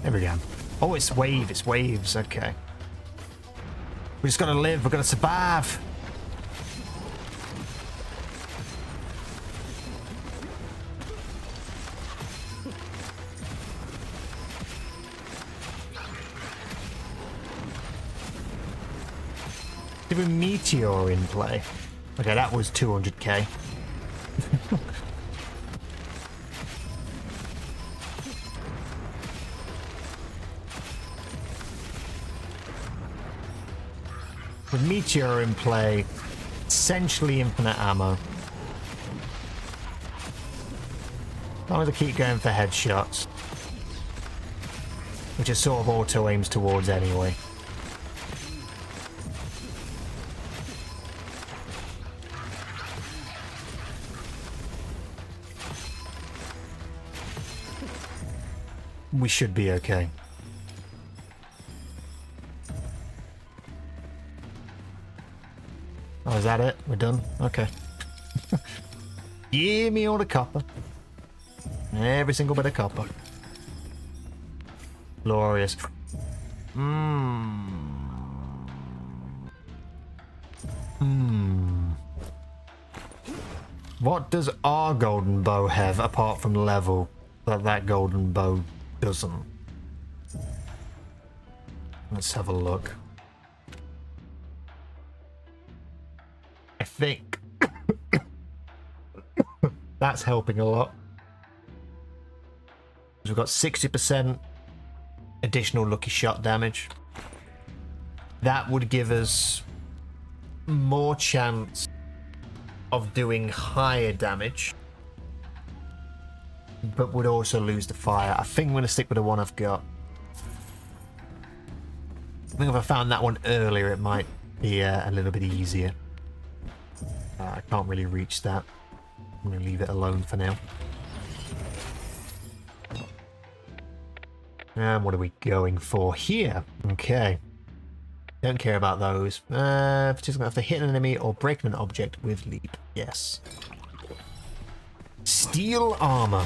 There we go. Oh, it's waves, okay. We just gotta live, we're gonna survive. Did we meteor in play? Okay, that was 200k. With Meteor in play, essentially infinite ammo. As long as I keep going for headshots, which is sort of auto aims towards anyway. We should be okay. Oh, is that it? We're done? Okay. Give me all the copper. Every single bit of copper. Glorious. What does our golden bow have apart from level that that golden bow doesn't? Let's have a look. I think That's helping a lot. So we've got 60% additional lucky shot damage. That would give us more chance of doing higher damage, but would also lose the fire. I think I'm going to stick with the one I've got. I think if I found that one earlier, it might be a little bit easier. I can't really reach that. I'm going to leave it alone for now. And what are we going for here? Okay. Don't care about those. Particularly after hitting an enemy or breaking an object with leap. Yes. Steel armor.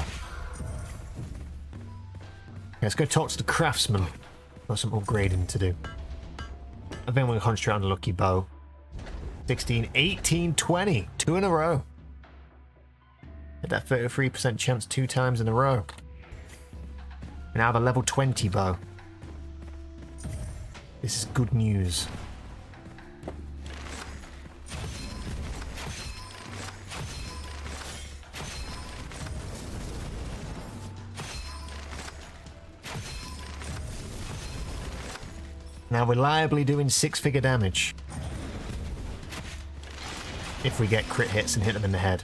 Let's go talk to the craftsman. Got some upgrading to do. I think I'm going to concentrate on the lucky bow. 16, 18, 20. 2 in a row. Hit that 33% chance 2 times in a row. And now I have a level 20 bow. This is good news. Now reliably doing 6-figure damage. If we get crit hits and hit them in the head.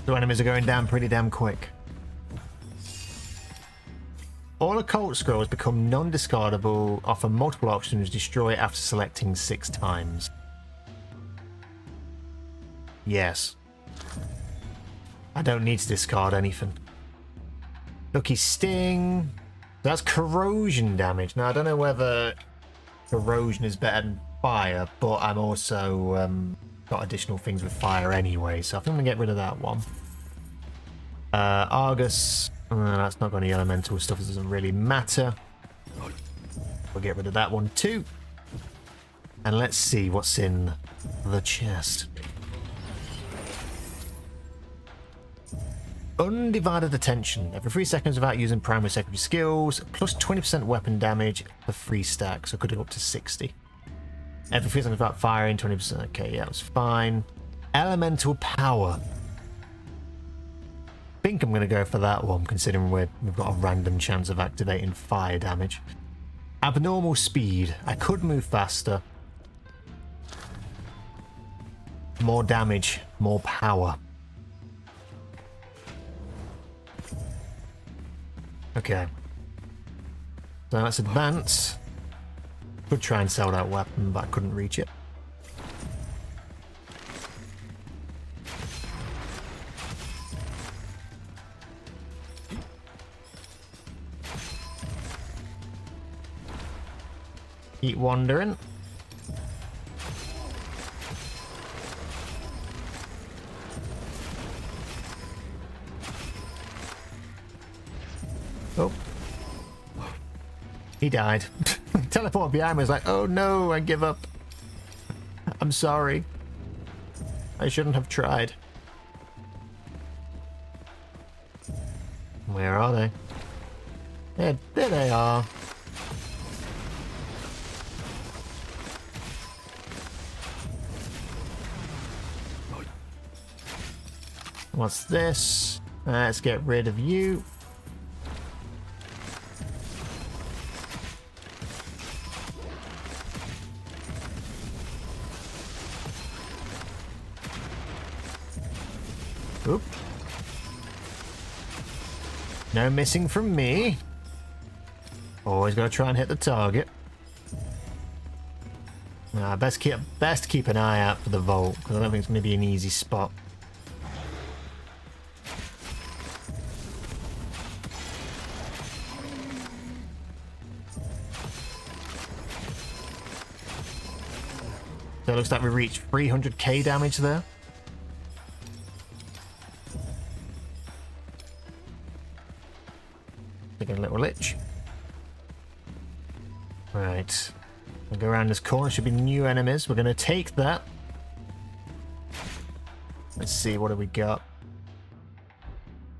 So enemies are going down pretty damn quick. All occult scrolls become non-discardable, offer multiple options, destroy after selecting 6 times. Yes. I don't need to discard anything. Lucky Sting. That's corrosion damage. Now, I don't know whether corrosion is better than fire, but I'm also got additional things with fire anyway, so I think I'm going to get rid of that one. Argus. That's not got any elemental stuff. It doesn't really matter. We'll get rid of that one too. And let's see what's in the chest. Undivided attention. Every 3 seconds without using primary or secondary skills. Plus 20% weapon damage for 3 stacks. So could go up to 60. Every 3 seconds without firing. 20%. Okay, yeah, that was fine. Elemental power. I think I'm going to go for that one, considering we've got a random chance of activating fire damage. Abnormal speed. I could move faster. More damage, more power. Okay. So let's advance. Could try and sell that weapon, but I couldn't reach it. Keep wandering. Oh. He died. Teleported behind me was like, oh no, I give up. I'm sorry. I shouldn't have tried. Where are they? There they are. What's this? Let's get rid of you. Oop. No missing from me. Always gotta try and hit the target. Best keep an eye out for the vault, because I don't think it's gonna be an easy spot. So it looks like we reached 300k damage there. Taking a little lich. Right. We'll go around this corner. Should be new enemies. We're going to take that. Let's see, what do we got?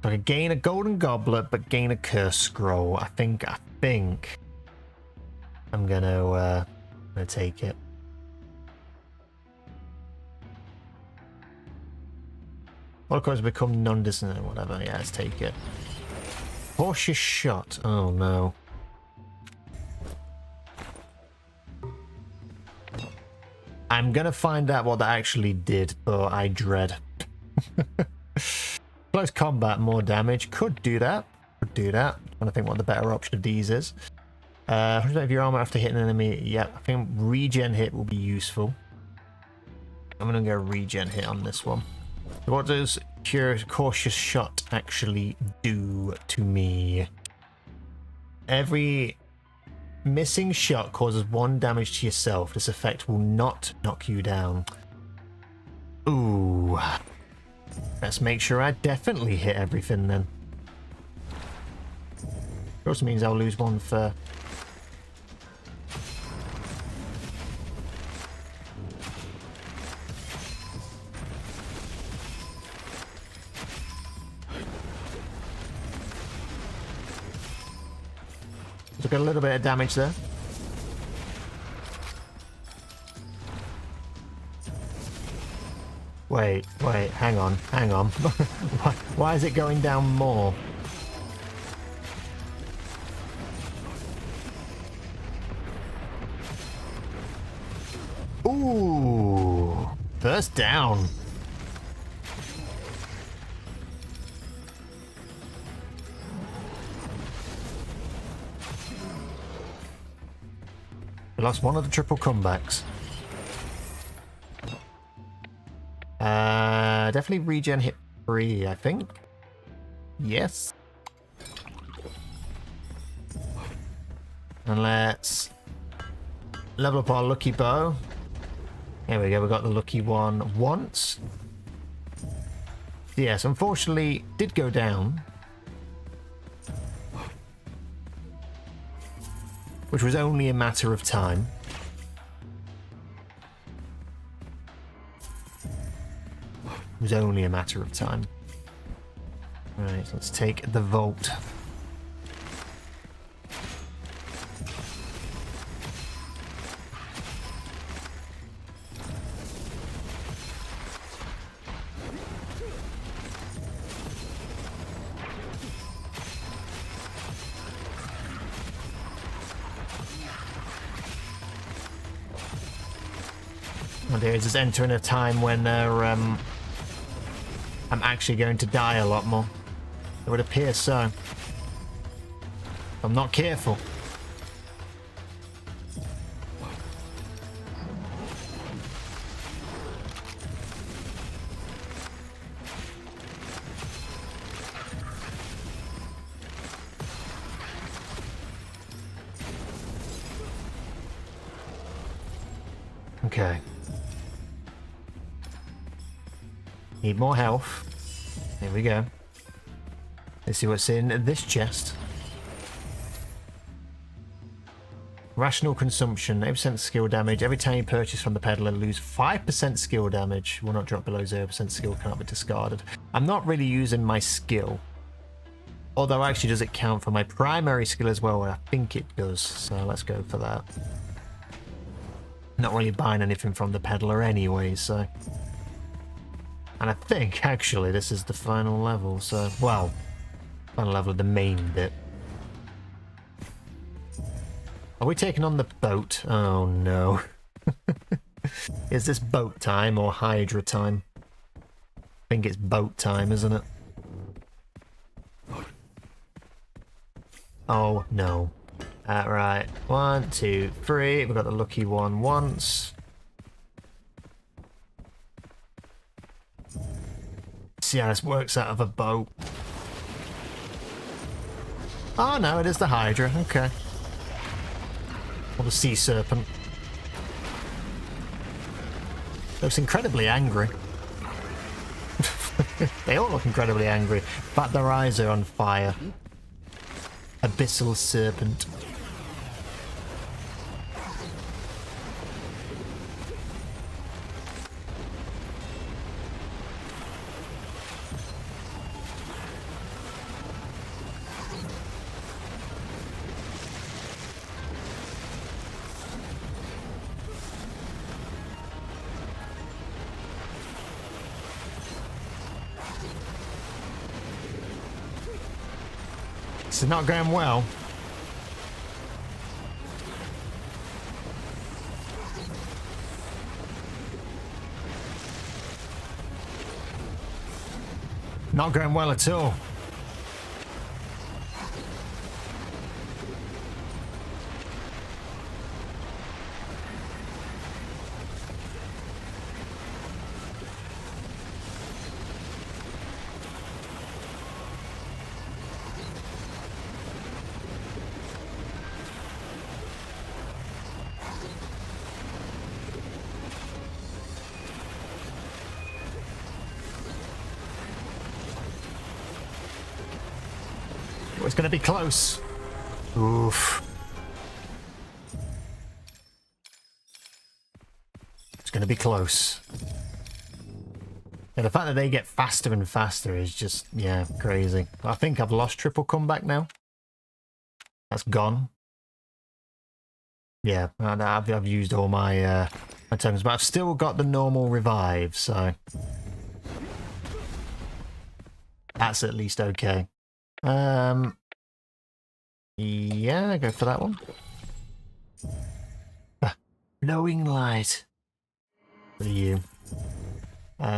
So I could gain a golden goblet, but gain a curse scroll. I think I'm gonna take it. Well, of course, become non-dissonant or whatever. Yeah, let's take it. Cautious shot. Oh no. I'm gonna find out what that actually did, but I dread. Close combat, more damage. Could do that. Could do that. I'm trying to think what the better option of these is. 100% of your armor after hitting an enemy. Yeah, I think regen hit will be useful. I'm gonna go regen hit on this one. What does cautious shot actually do to me? Every missing shot causes 1 damage to yourself. This effect will not knock you down. Ooh. Let's make sure I definitely hit everything then. It also means I'll lose 1 for... Took a little bit of damage there. Wait, hang on. Why is it going down more? Ooh, first down. We lost 1 of the triple comebacks. Definitely regen hit 3, I think. Yes. And let's level up our lucky bow. There we go, we got the lucky one once. Yes, unfortunately, did go down. Which was only a matter of time. It was only a matter of time. Right, let's take the vault. Oh dear, is this entering a time when I'm actually going to die a lot more? It would appear so. If I'm not careful. Okay. Need more health. Here we go. Let's see what's in this chest. Rational consumption, 8% skill damage. Every time you purchase from the peddler, lose 5% skill damage. Will not drop below 0%. Skill cannot be discarded. I'm not really using my skill. Although actually does it count for my primary skill as well? I think it does. So let's go for that. Not really buying anything from the peddler anyway, so... And I think, actually, this is the final level, so... Well, final level of the main bit. Are we taking on the boat? Oh, no. Is this boat time or Hydra time? I think it's boat time, isn't it? Oh, no. Right. 1, 2, 3. We've got the lucky one once. See how this works out of a boat. Oh no, it is the Hydra. Okay. Or the sea serpent. Looks incredibly angry. They all look incredibly angry, but their eyes are on fire. Abyssal serpent. This is not going well. Not going well at all. It's going to be close. Oof. It's going to be close. And the fact that they get faster and faster is just, yeah, crazy. I think I've lost triple comeback now. That's gone. Yeah, I've used all my my tokens, but I've still got the normal revive, so that's at least okay. Yeah, go for that one. Blowing light. What are you?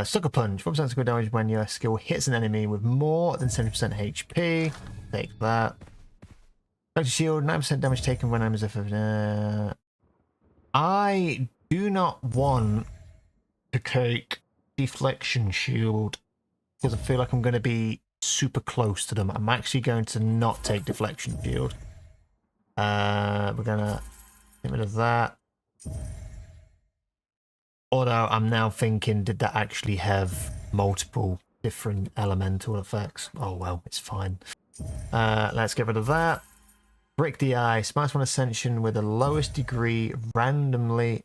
Sucker Punch. 4% skill damage when your skill hits an enemy with more than 70% HP. Take that. Electric Shield. 9% damage taken when enemies are... I do not want to take Deflection Shield because I feel like I'm going to be super close to them. I'm actually going to not take Deflection Shield. We're going to get rid of that. Although I'm now thinking, did that actually have multiple different elemental effects? Oh well, it's fine. Let's get rid of that. Break the Ice. -1 Ascension with the lowest degree randomly...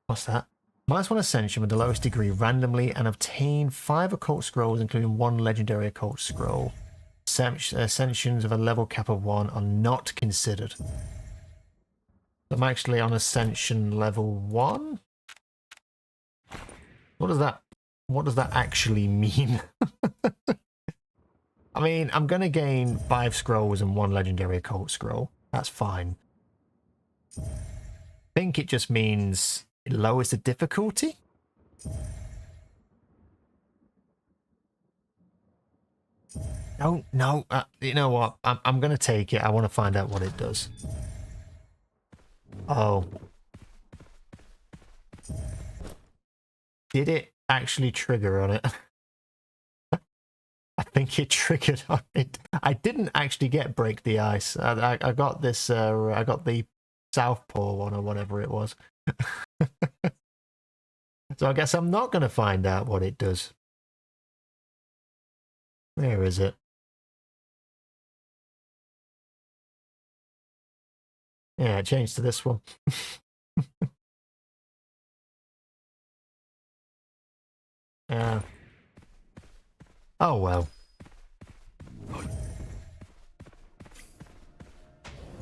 What's that? -1 Ascension with the lowest degree randomly and obtain 5 occult scrolls, including 1 legendary occult scroll. Ascensions of a level cap of 1 are not considered. I'm actually on Ascension level 1. What does that actually mean? I mean, I'm going to gain 5 scrolls and 1 legendary occult scroll. That's fine. I think it just means it lowers the difficulty. No, you know what? I'm going to take it. I want to find out what it does. Oh. Did it actually trigger on it? I think it triggered on it. I didn't actually get Break the Ice. I got this, I got the Southpaw one or whatever it was. So I guess I'm not going to find out what it does. Where is it? Yeah, it changed to this one. Yeah. Oh well.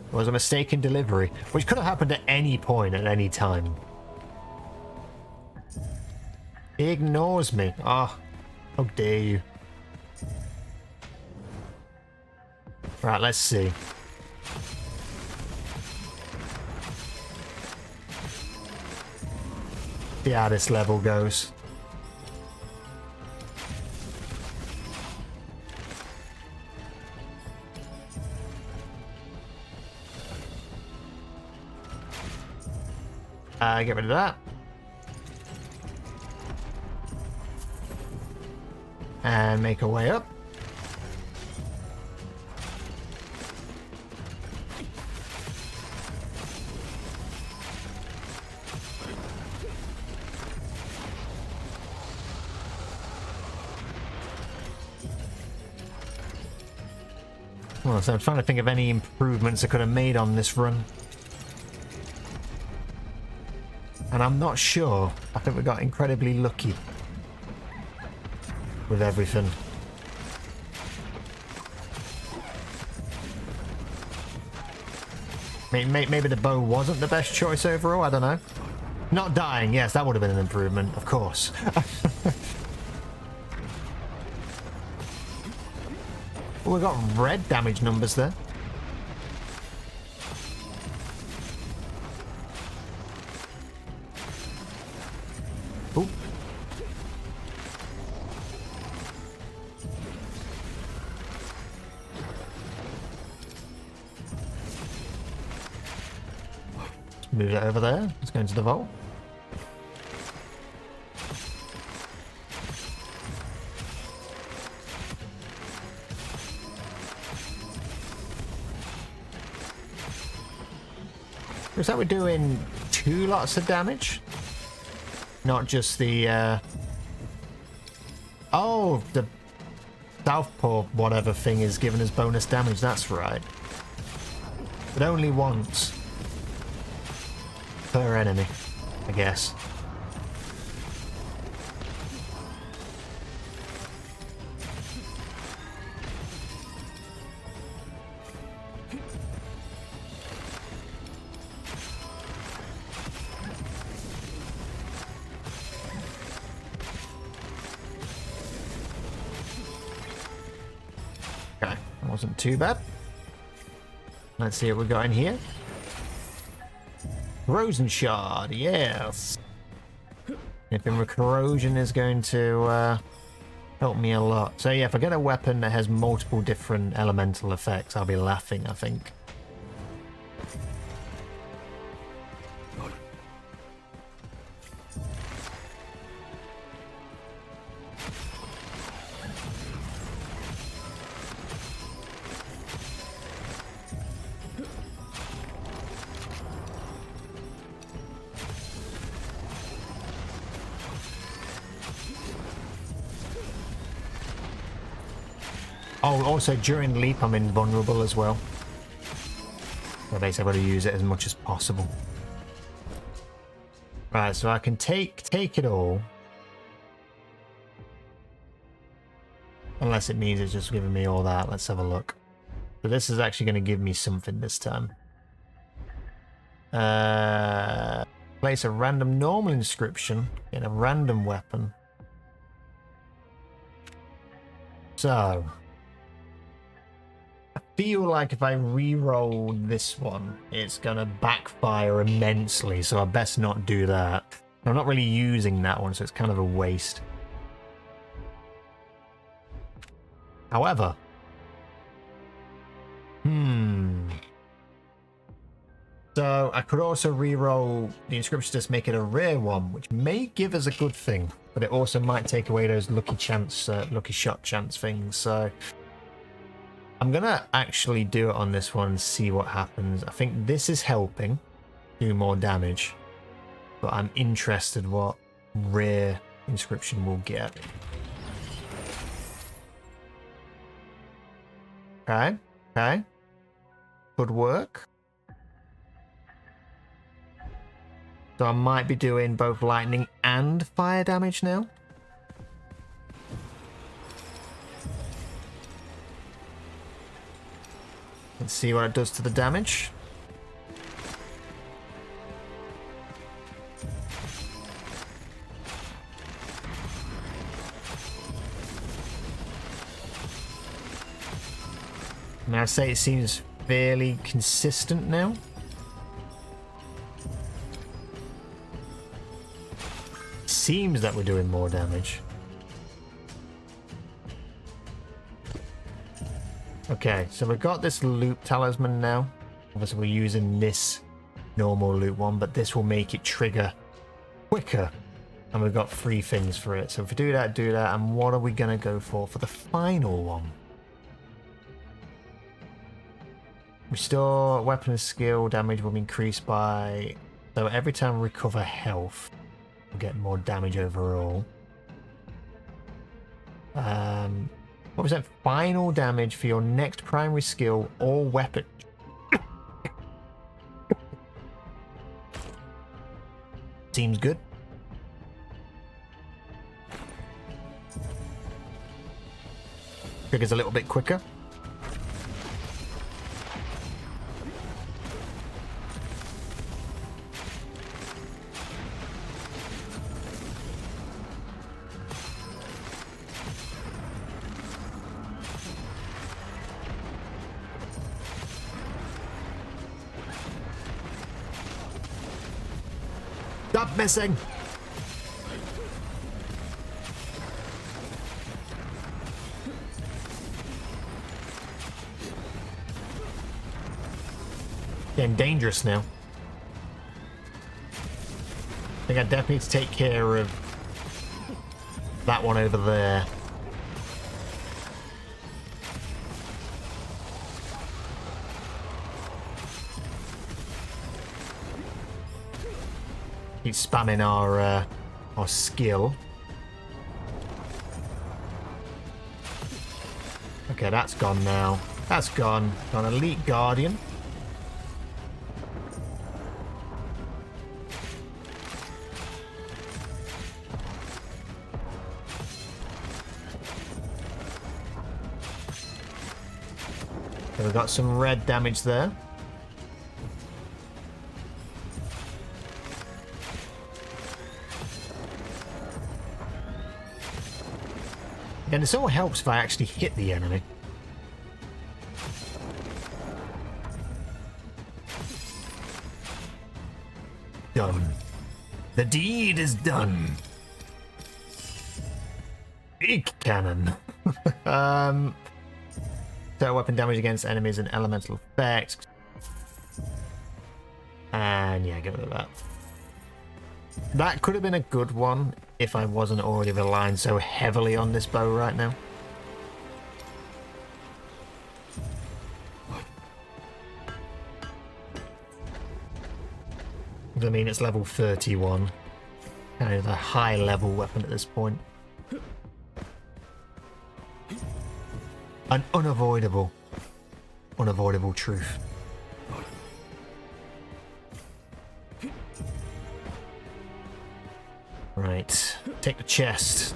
It was a mistaken delivery, which could have happened at any point, at any time. He ignores me. Ah, oh, how dare you. Right, let's see. See how this level goes. Get rid of that. And make our way up. Well, so I'm trying to think of any improvements I could have made on this run. And I'm not sure. I think we got incredibly lucky with everything. Maybe the bow wasn't the best choice overall, I don't know. Not dying, yes, that would have been an improvement, of course. Oh, we got red damage numbers there. Oh. Let's move it over there. Let's go into the vault. Looks like we're doing 2 lots of damage. Not just the, oh, the Southpaw whatever thing is giving us bonus damage, that's right. But only once. Per enemy, I guess. Okay, that wasn't too bad. Let's see what we got in here. Corrosion shard, yes. Anything with corrosion is going to help me a lot. So yeah, if I get a weapon that has multiple different elemental effects, I'll be laughing, I think. Oh, also during leap I'm invulnerable as well. So basically I've got to use it as much as possible. Right, so I can take it all. Unless it means it's just giving me all that. Let's have a look. So this is actually going to give me something this time. Place a random normal inscription in a random weapon. So I feel like if I re-roll this one, it's gonna backfire immensely, so I best not do that. I'm not really using that one, so it's kind of a waste. However, so I could also re-roll the inscription to make it a rare one, which may give us a good thing, but it also might take away those lucky shot chance things. So I'm gonna actually do it on this one and see what happens. I think this is helping do more damage, but I'm interested what rare inscription we'll get. Okay, okay, could work. So I might be doing both lightning and fire damage now. Let's see what it does to the damage. I mean, I'd say it seems fairly consistent now. Seems that we're doing more damage. Okay, so we've got this loop talisman now. Obviously we're using this normal loop one, but this will make it trigger quicker. And we've got 3 things for it. So if we do that, and what are we gonna go for the final one? Restore weapon skill damage will be increased by... So every time we recover health, we'll get more damage overall. What was that? Final damage for your next primary skill or weapon. Seems good. Triggers a little bit quicker. Stop missing! Getting dangerous now. I think I definitely need to take care of that one over there. Keep spamming our skill. Okay, that's gone now. That's gone. Got an elite guardian. So we've got some red damage there. And it all helps if I actually hit the enemy. Done. The deed is done. Big cannon. So weapon damage against enemies and elemental effects. And yeah, get rid of that. That could have been a good one if I wasn't already relying so heavily on this bow right now. I mean, it's level 31. Kind of a high level weapon at this point. An unavoidable truth. Right, take the chest.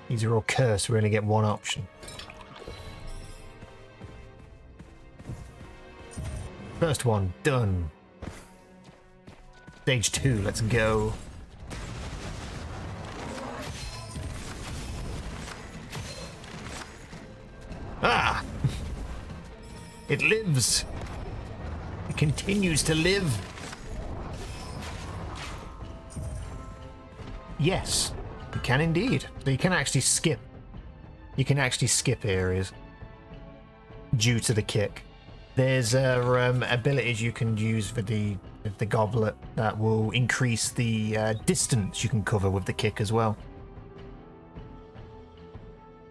These are all cursed, we only get one option. First one, done. Stage 2, let's go. Ah! It lives. It continues to live. Yes, you can indeed. So you can actually skip. You can actually skip areas due to the kick. There's abilities you can use for the goblet that will increase the distance you can cover with the kick as well.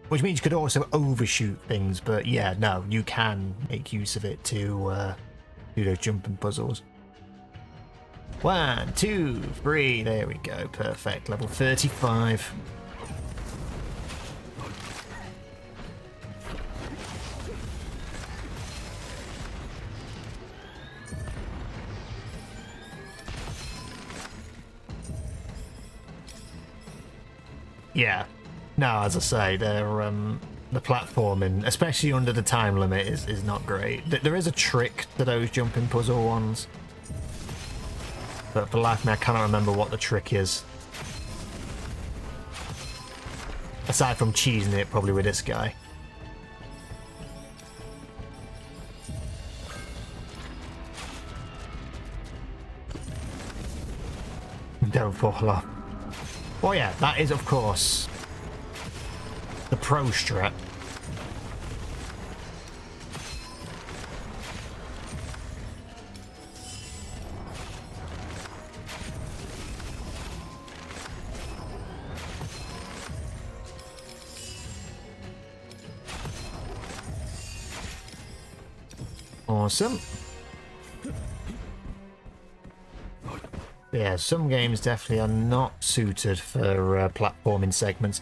Which means you could also overshoot things, but yeah, no, you can make use of it to do those jumping puzzles. 1, 2, 3, there we go, perfect. Level 35. Yeah. No, as I say, they're the platforming, especially under the time limit, is not great. There is a trick to those jumping puzzle ones, but for life of me, I cannot remember what the trick is. Aside from cheesing it, probably with this guy. Don't fall off. Oh yeah, that is of course the pro strat. Awesome. Yeah, some games definitely are not suited for platforming segments.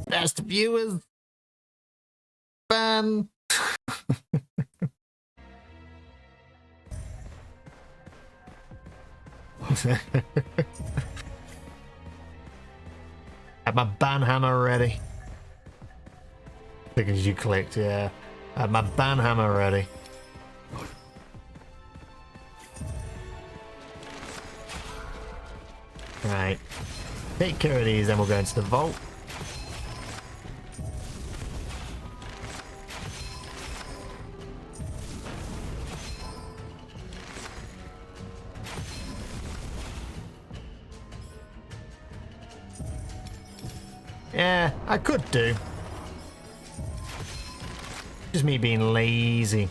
Best viewers ban. Had my ban hammer ready. Because you clicked, yeah. Had my ban hammer ready. Right. Take care of these, then we'll go into the vault. Yeah, I could do. Just me being lazy.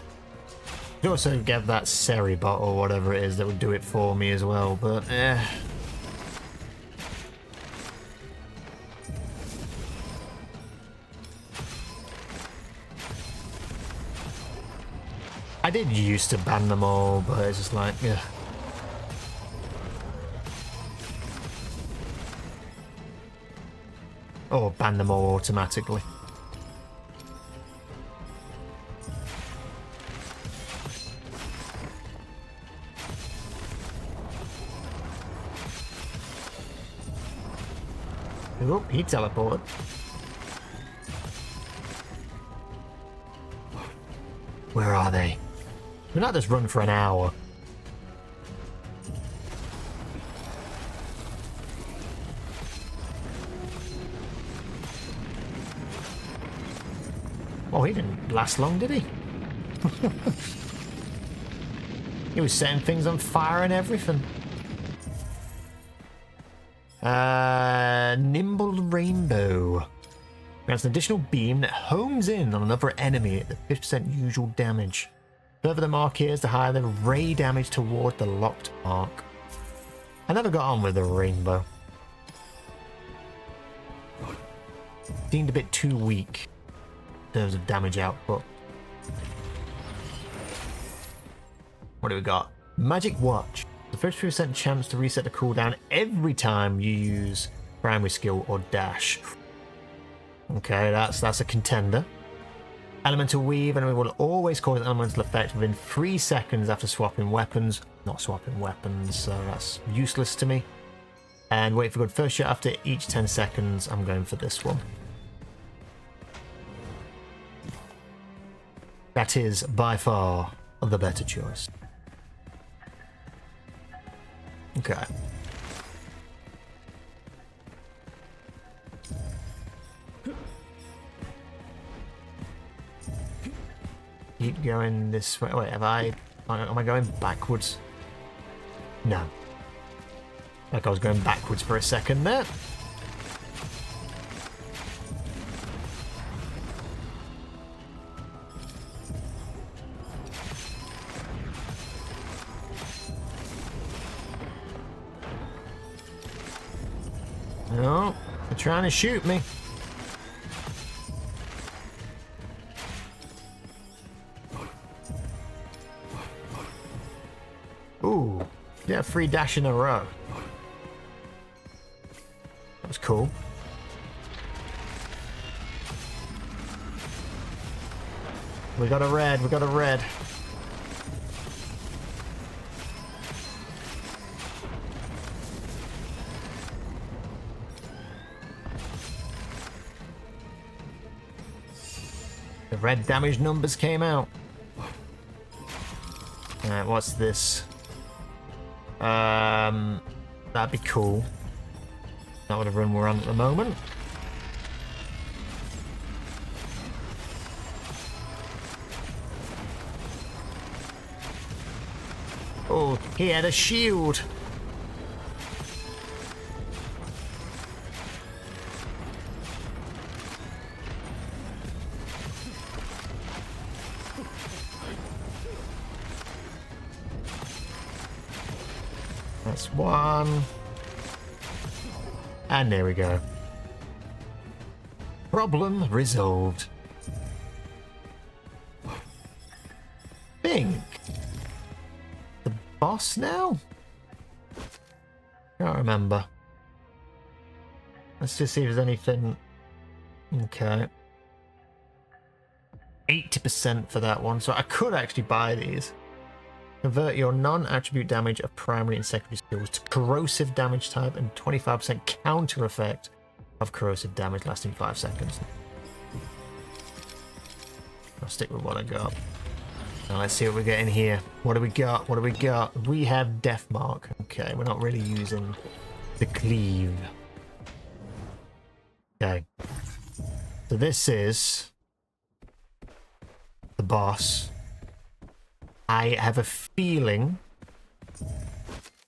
Could also get that Seri bot or whatever it is that would do it for me as well, but I did used to ban them all, but it's just like, yeah. Or ban them all automatically. Oh, he teleported. Where are they? We're not just run for an hour. Oh, he didn't last long, did he? He was setting things on fire and everything. Nimble Rainbow. Grants an additional beam that homes in on another enemy at the 50% usual damage. The further the mark is, the higher the ray damage toward the locked mark. I never got on with the rainbow. Seemed a bit too weak in terms of damage output. What do we got? Magic Watch. The 50% chance to reset the cooldown every time you use primary skill or dash. Okay, that's a contender. Elemental Weave, and it will always cause an elemental effect within 3 seconds after swapping weapons. Not swapping weapons, so that's useless to me. And wait for good first shot after each 10 seconds. I'm going for this one. That is by far the better choice. Okay. Keep going this way. Wait, am I going backwards? No. Like I was going backwards for a second there. No, they're trying to shoot me. Ooh, yeah, 3 dash in a row. That was cool. We got a red, we got a red. The red damage numbers came out. Alright, what's this? That'd be cool. That would have run we're on at the moment. Oh, he had a shield. That's one. And there we go. Problem resolved. Think. The boss now? Can't remember. Let's just see if there's anything. Okay. 80% for that one, so I could actually buy these. Convert your non-attribute damage of primary and secondary skills to corrosive damage type and 25% counter effect of corrosive damage lasting 5 seconds. I'll stick with what I got. Now let's see what we get in here. What do we got? What do we got? We have Death Mark. Okay, we're not really using the cleave. Okay. So this is the boss. I have a feeling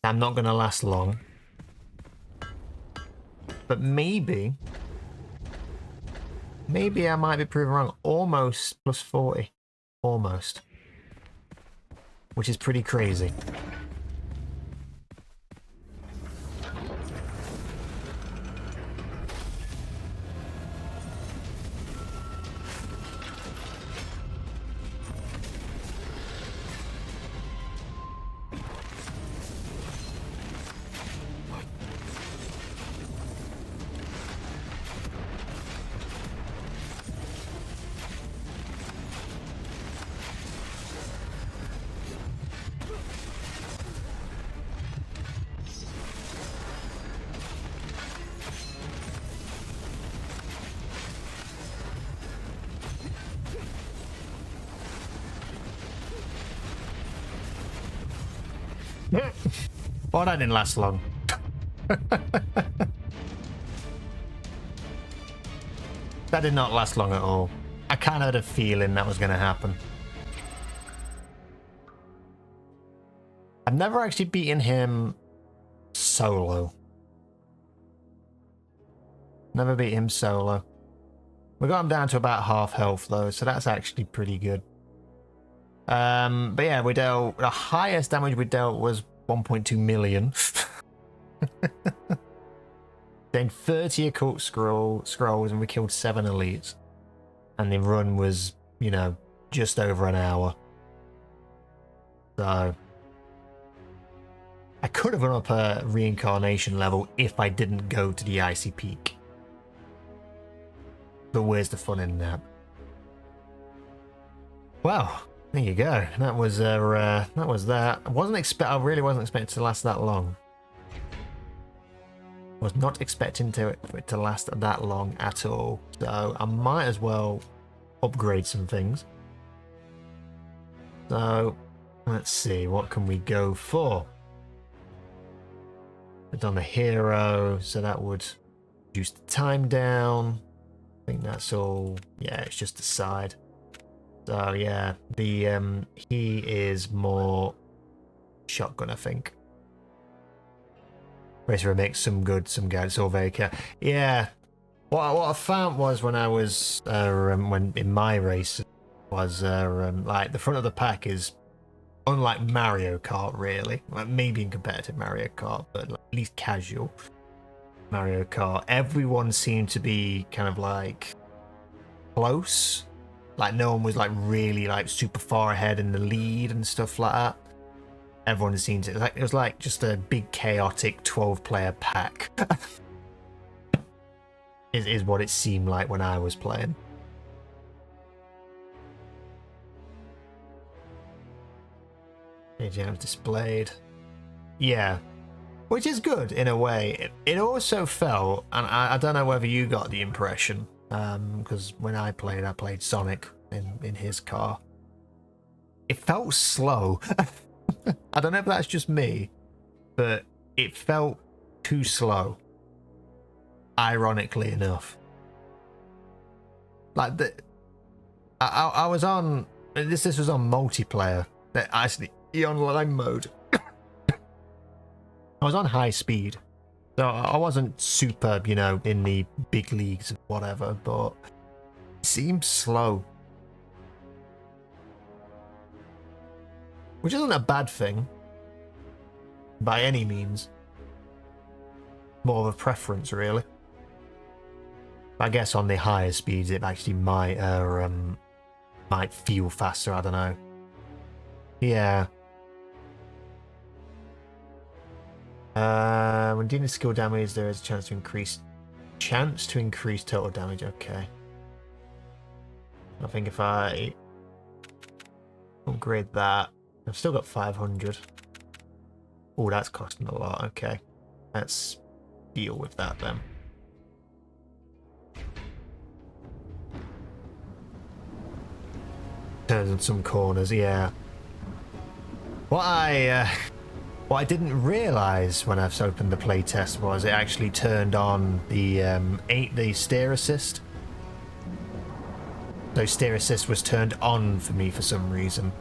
I'm not going to last long. But maybe maybe I might be proven wrong. Almost plus 40. Almost. Which is pretty crazy. Well, that didn't last long. That did not last long at all. I kind of had a feeling that was going to happen. I've never actually beaten him solo. Never beat him solo. We got him down to about half health though, so that's actually pretty good. But yeah, we dealt, the highest damage we dealt was 1.2 million. Then 30 occult scrolls and we killed 7 elites. And the run was, you know, just over an hour. So I could have run up a reincarnation level if I didn't go to the icy peak. But where's the fun in that? Well, there you go. That was that. I really wasn't expecting it to last that long. Was not expecting for it to last that long at all. So I might as well upgrade some things. So let's see, what can we go for? We've done the hero, so that would reduce the time down. I think that's all. Yeah, it's just the side. So yeah, the he is more shotgun, I think. Racer makes some good, some Sorveka. Yeah, what I found was when I was when in my race was like the front of the pack is unlike Mario Kart really, like maybe in competitive Mario Kart, but like at least casual Mario Kart. Everyone seemed to be kind of like close. Like no one was like really like super far ahead in the lead and stuff like that. Everyone seemed to, it was like just a big chaotic 12-player pack. is what it seemed like when I was playing. AGM's displayed. Yeah. Which is good in a way. It also felt, and I don't know whether you got the impression, because when I played Sonic in his car. It felt slow. I don't know if that's just me, but it felt too slow. Ironically enough. Like I was on this was on multiplayer. Actually, the online mode. I was on high speed, so I wasn't super, you know, in the big leagues or whatever, but it seemed slow. Which isn't a bad thing, by any means. More of a preference, really. I guess on the higher speeds, it actually might feel faster. I don't know. Yeah. When dealing skill damage, there is a chance to increase total damage. Okay. I think if I upgrade that, I've still got 500. Oh, that's costing a lot. Okay, let's deal with that then. Turns in some corners, yeah. What I didn't realise when I opened the playtest was it actually turned on the steer assist. So steer assist was turned on for me for some reason.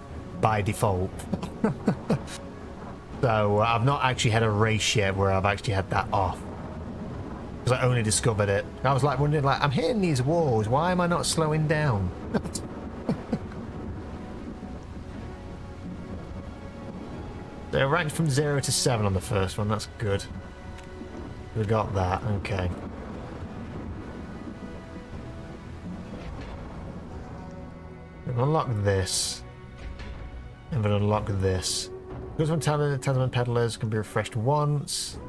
By default. So I've not actually had a race yet where I've actually had that off. Because I only discovered it. I was like wondering, like, I'm hitting these walls. Why am I not slowing down? They're ranked from 0 to 7 on the first one. That's good. We got that. Okay. We've unlocked this. And we'll unlock this. Goods from Talisman Peddlers can be refreshed once.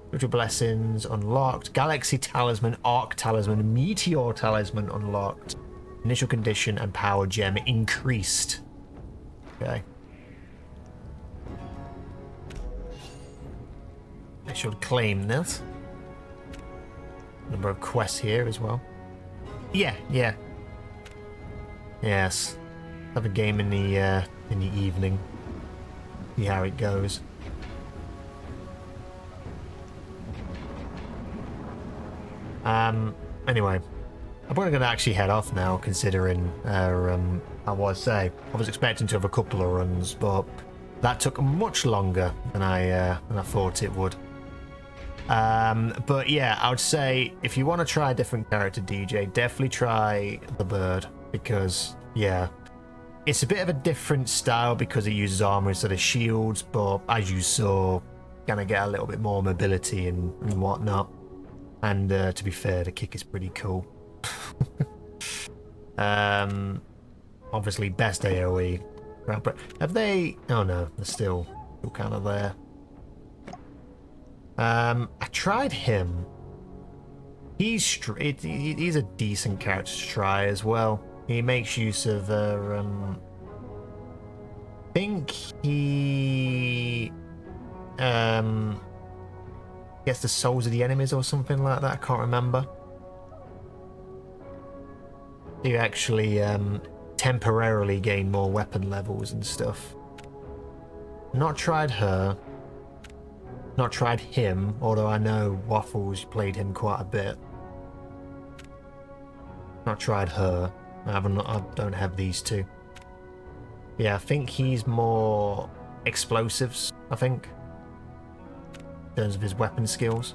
Spiritual Blessings unlocked. Galaxy Talisman, Arc Talisman, Meteor Talisman unlocked. Initial Condition and Power Gem increased. Okay. I should claim this. Number of quests here as well. Yeah. Yes. Have a game in the evening. See how it goes. Anyway, I'm probably going to actually head off now, considering I was expecting to have a couple of runs, but that took much longer than I thought it would. But yeah, I would say if you want to try a different character, DJ, definitely try the bird, because yeah, it's a bit of a different style because it uses armor instead of shields, but as you saw, gonna get a little bit more mobility and whatnot. And to be fair, the kick is pretty cool. Obviously, best AoE. Have they? Oh no, they're still kind of there. I tried him. He's a decent character to try as well. He makes use of I think he gets the souls of the enemies or something like that. I can't remember. You actually temporarily gain more weapon levels and stuff. Not tried her. Not tried him, although I know Waffles played him quite a bit. Not tried her. I don't have these two. Yeah, I think he's more explosives, I think, in terms of his weapon skills.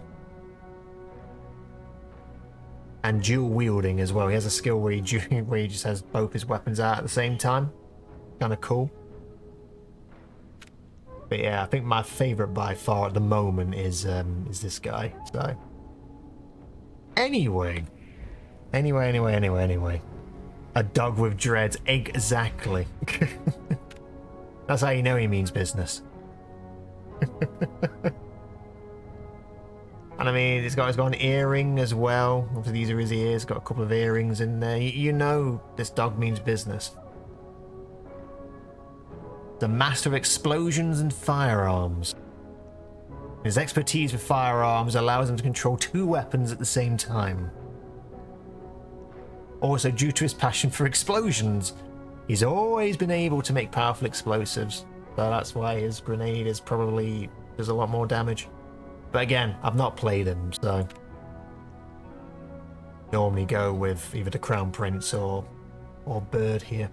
And dual wielding as well. He has a skill where he just has both his weapons out at the same time. Kind of cool. But yeah, I think my favorite by far at the moment is this guy. So anyway. A dog with dreads, exactly. That's how you know he means business. And I mean, he's got an earring as well. Obviously, these are his ears. Got a couple of earrings in there. You know this dog means business. The master of explosions and firearms. His expertise with firearms allows him to control 2 weapons at the same time. Also, due to his passion for explosions, he's always been able to make powerful explosives. So that's why his grenade is probably does a lot more damage. But again, I've not played him, so normally go with either the Crown Prince or Bird here.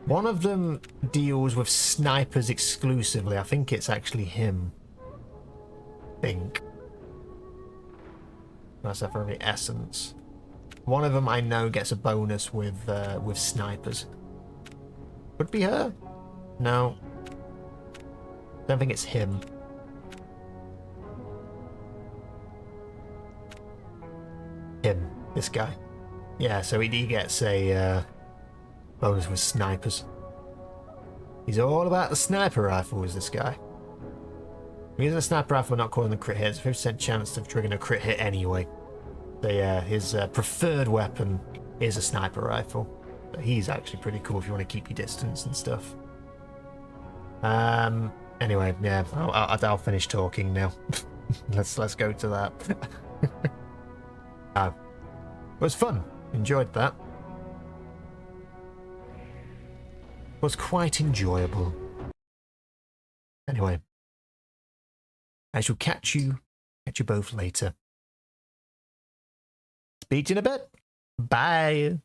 One of them deals with snipers exclusively. I think it's actually him. That's for the essence. One of them I know gets a bonus with snipers. Could be her. No. Don't think it's him. This guy. Yeah, so he gets a bonus with snipers. He's all about the sniper rifles, this guy. Using a sniper rifle, not calling the crit hit, it's a 50% chance of triggering a crit hit anyway. So yeah, his preferred weapon is a sniper rifle. But he's actually pretty cool if you want to keep your distance and stuff. Anyway, yeah, I'll finish talking now. let's go to that. It was fun. Enjoyed that. Was quite enjoyable. Anyway, I shall catch you both later. Speak to you in a bit. Bye.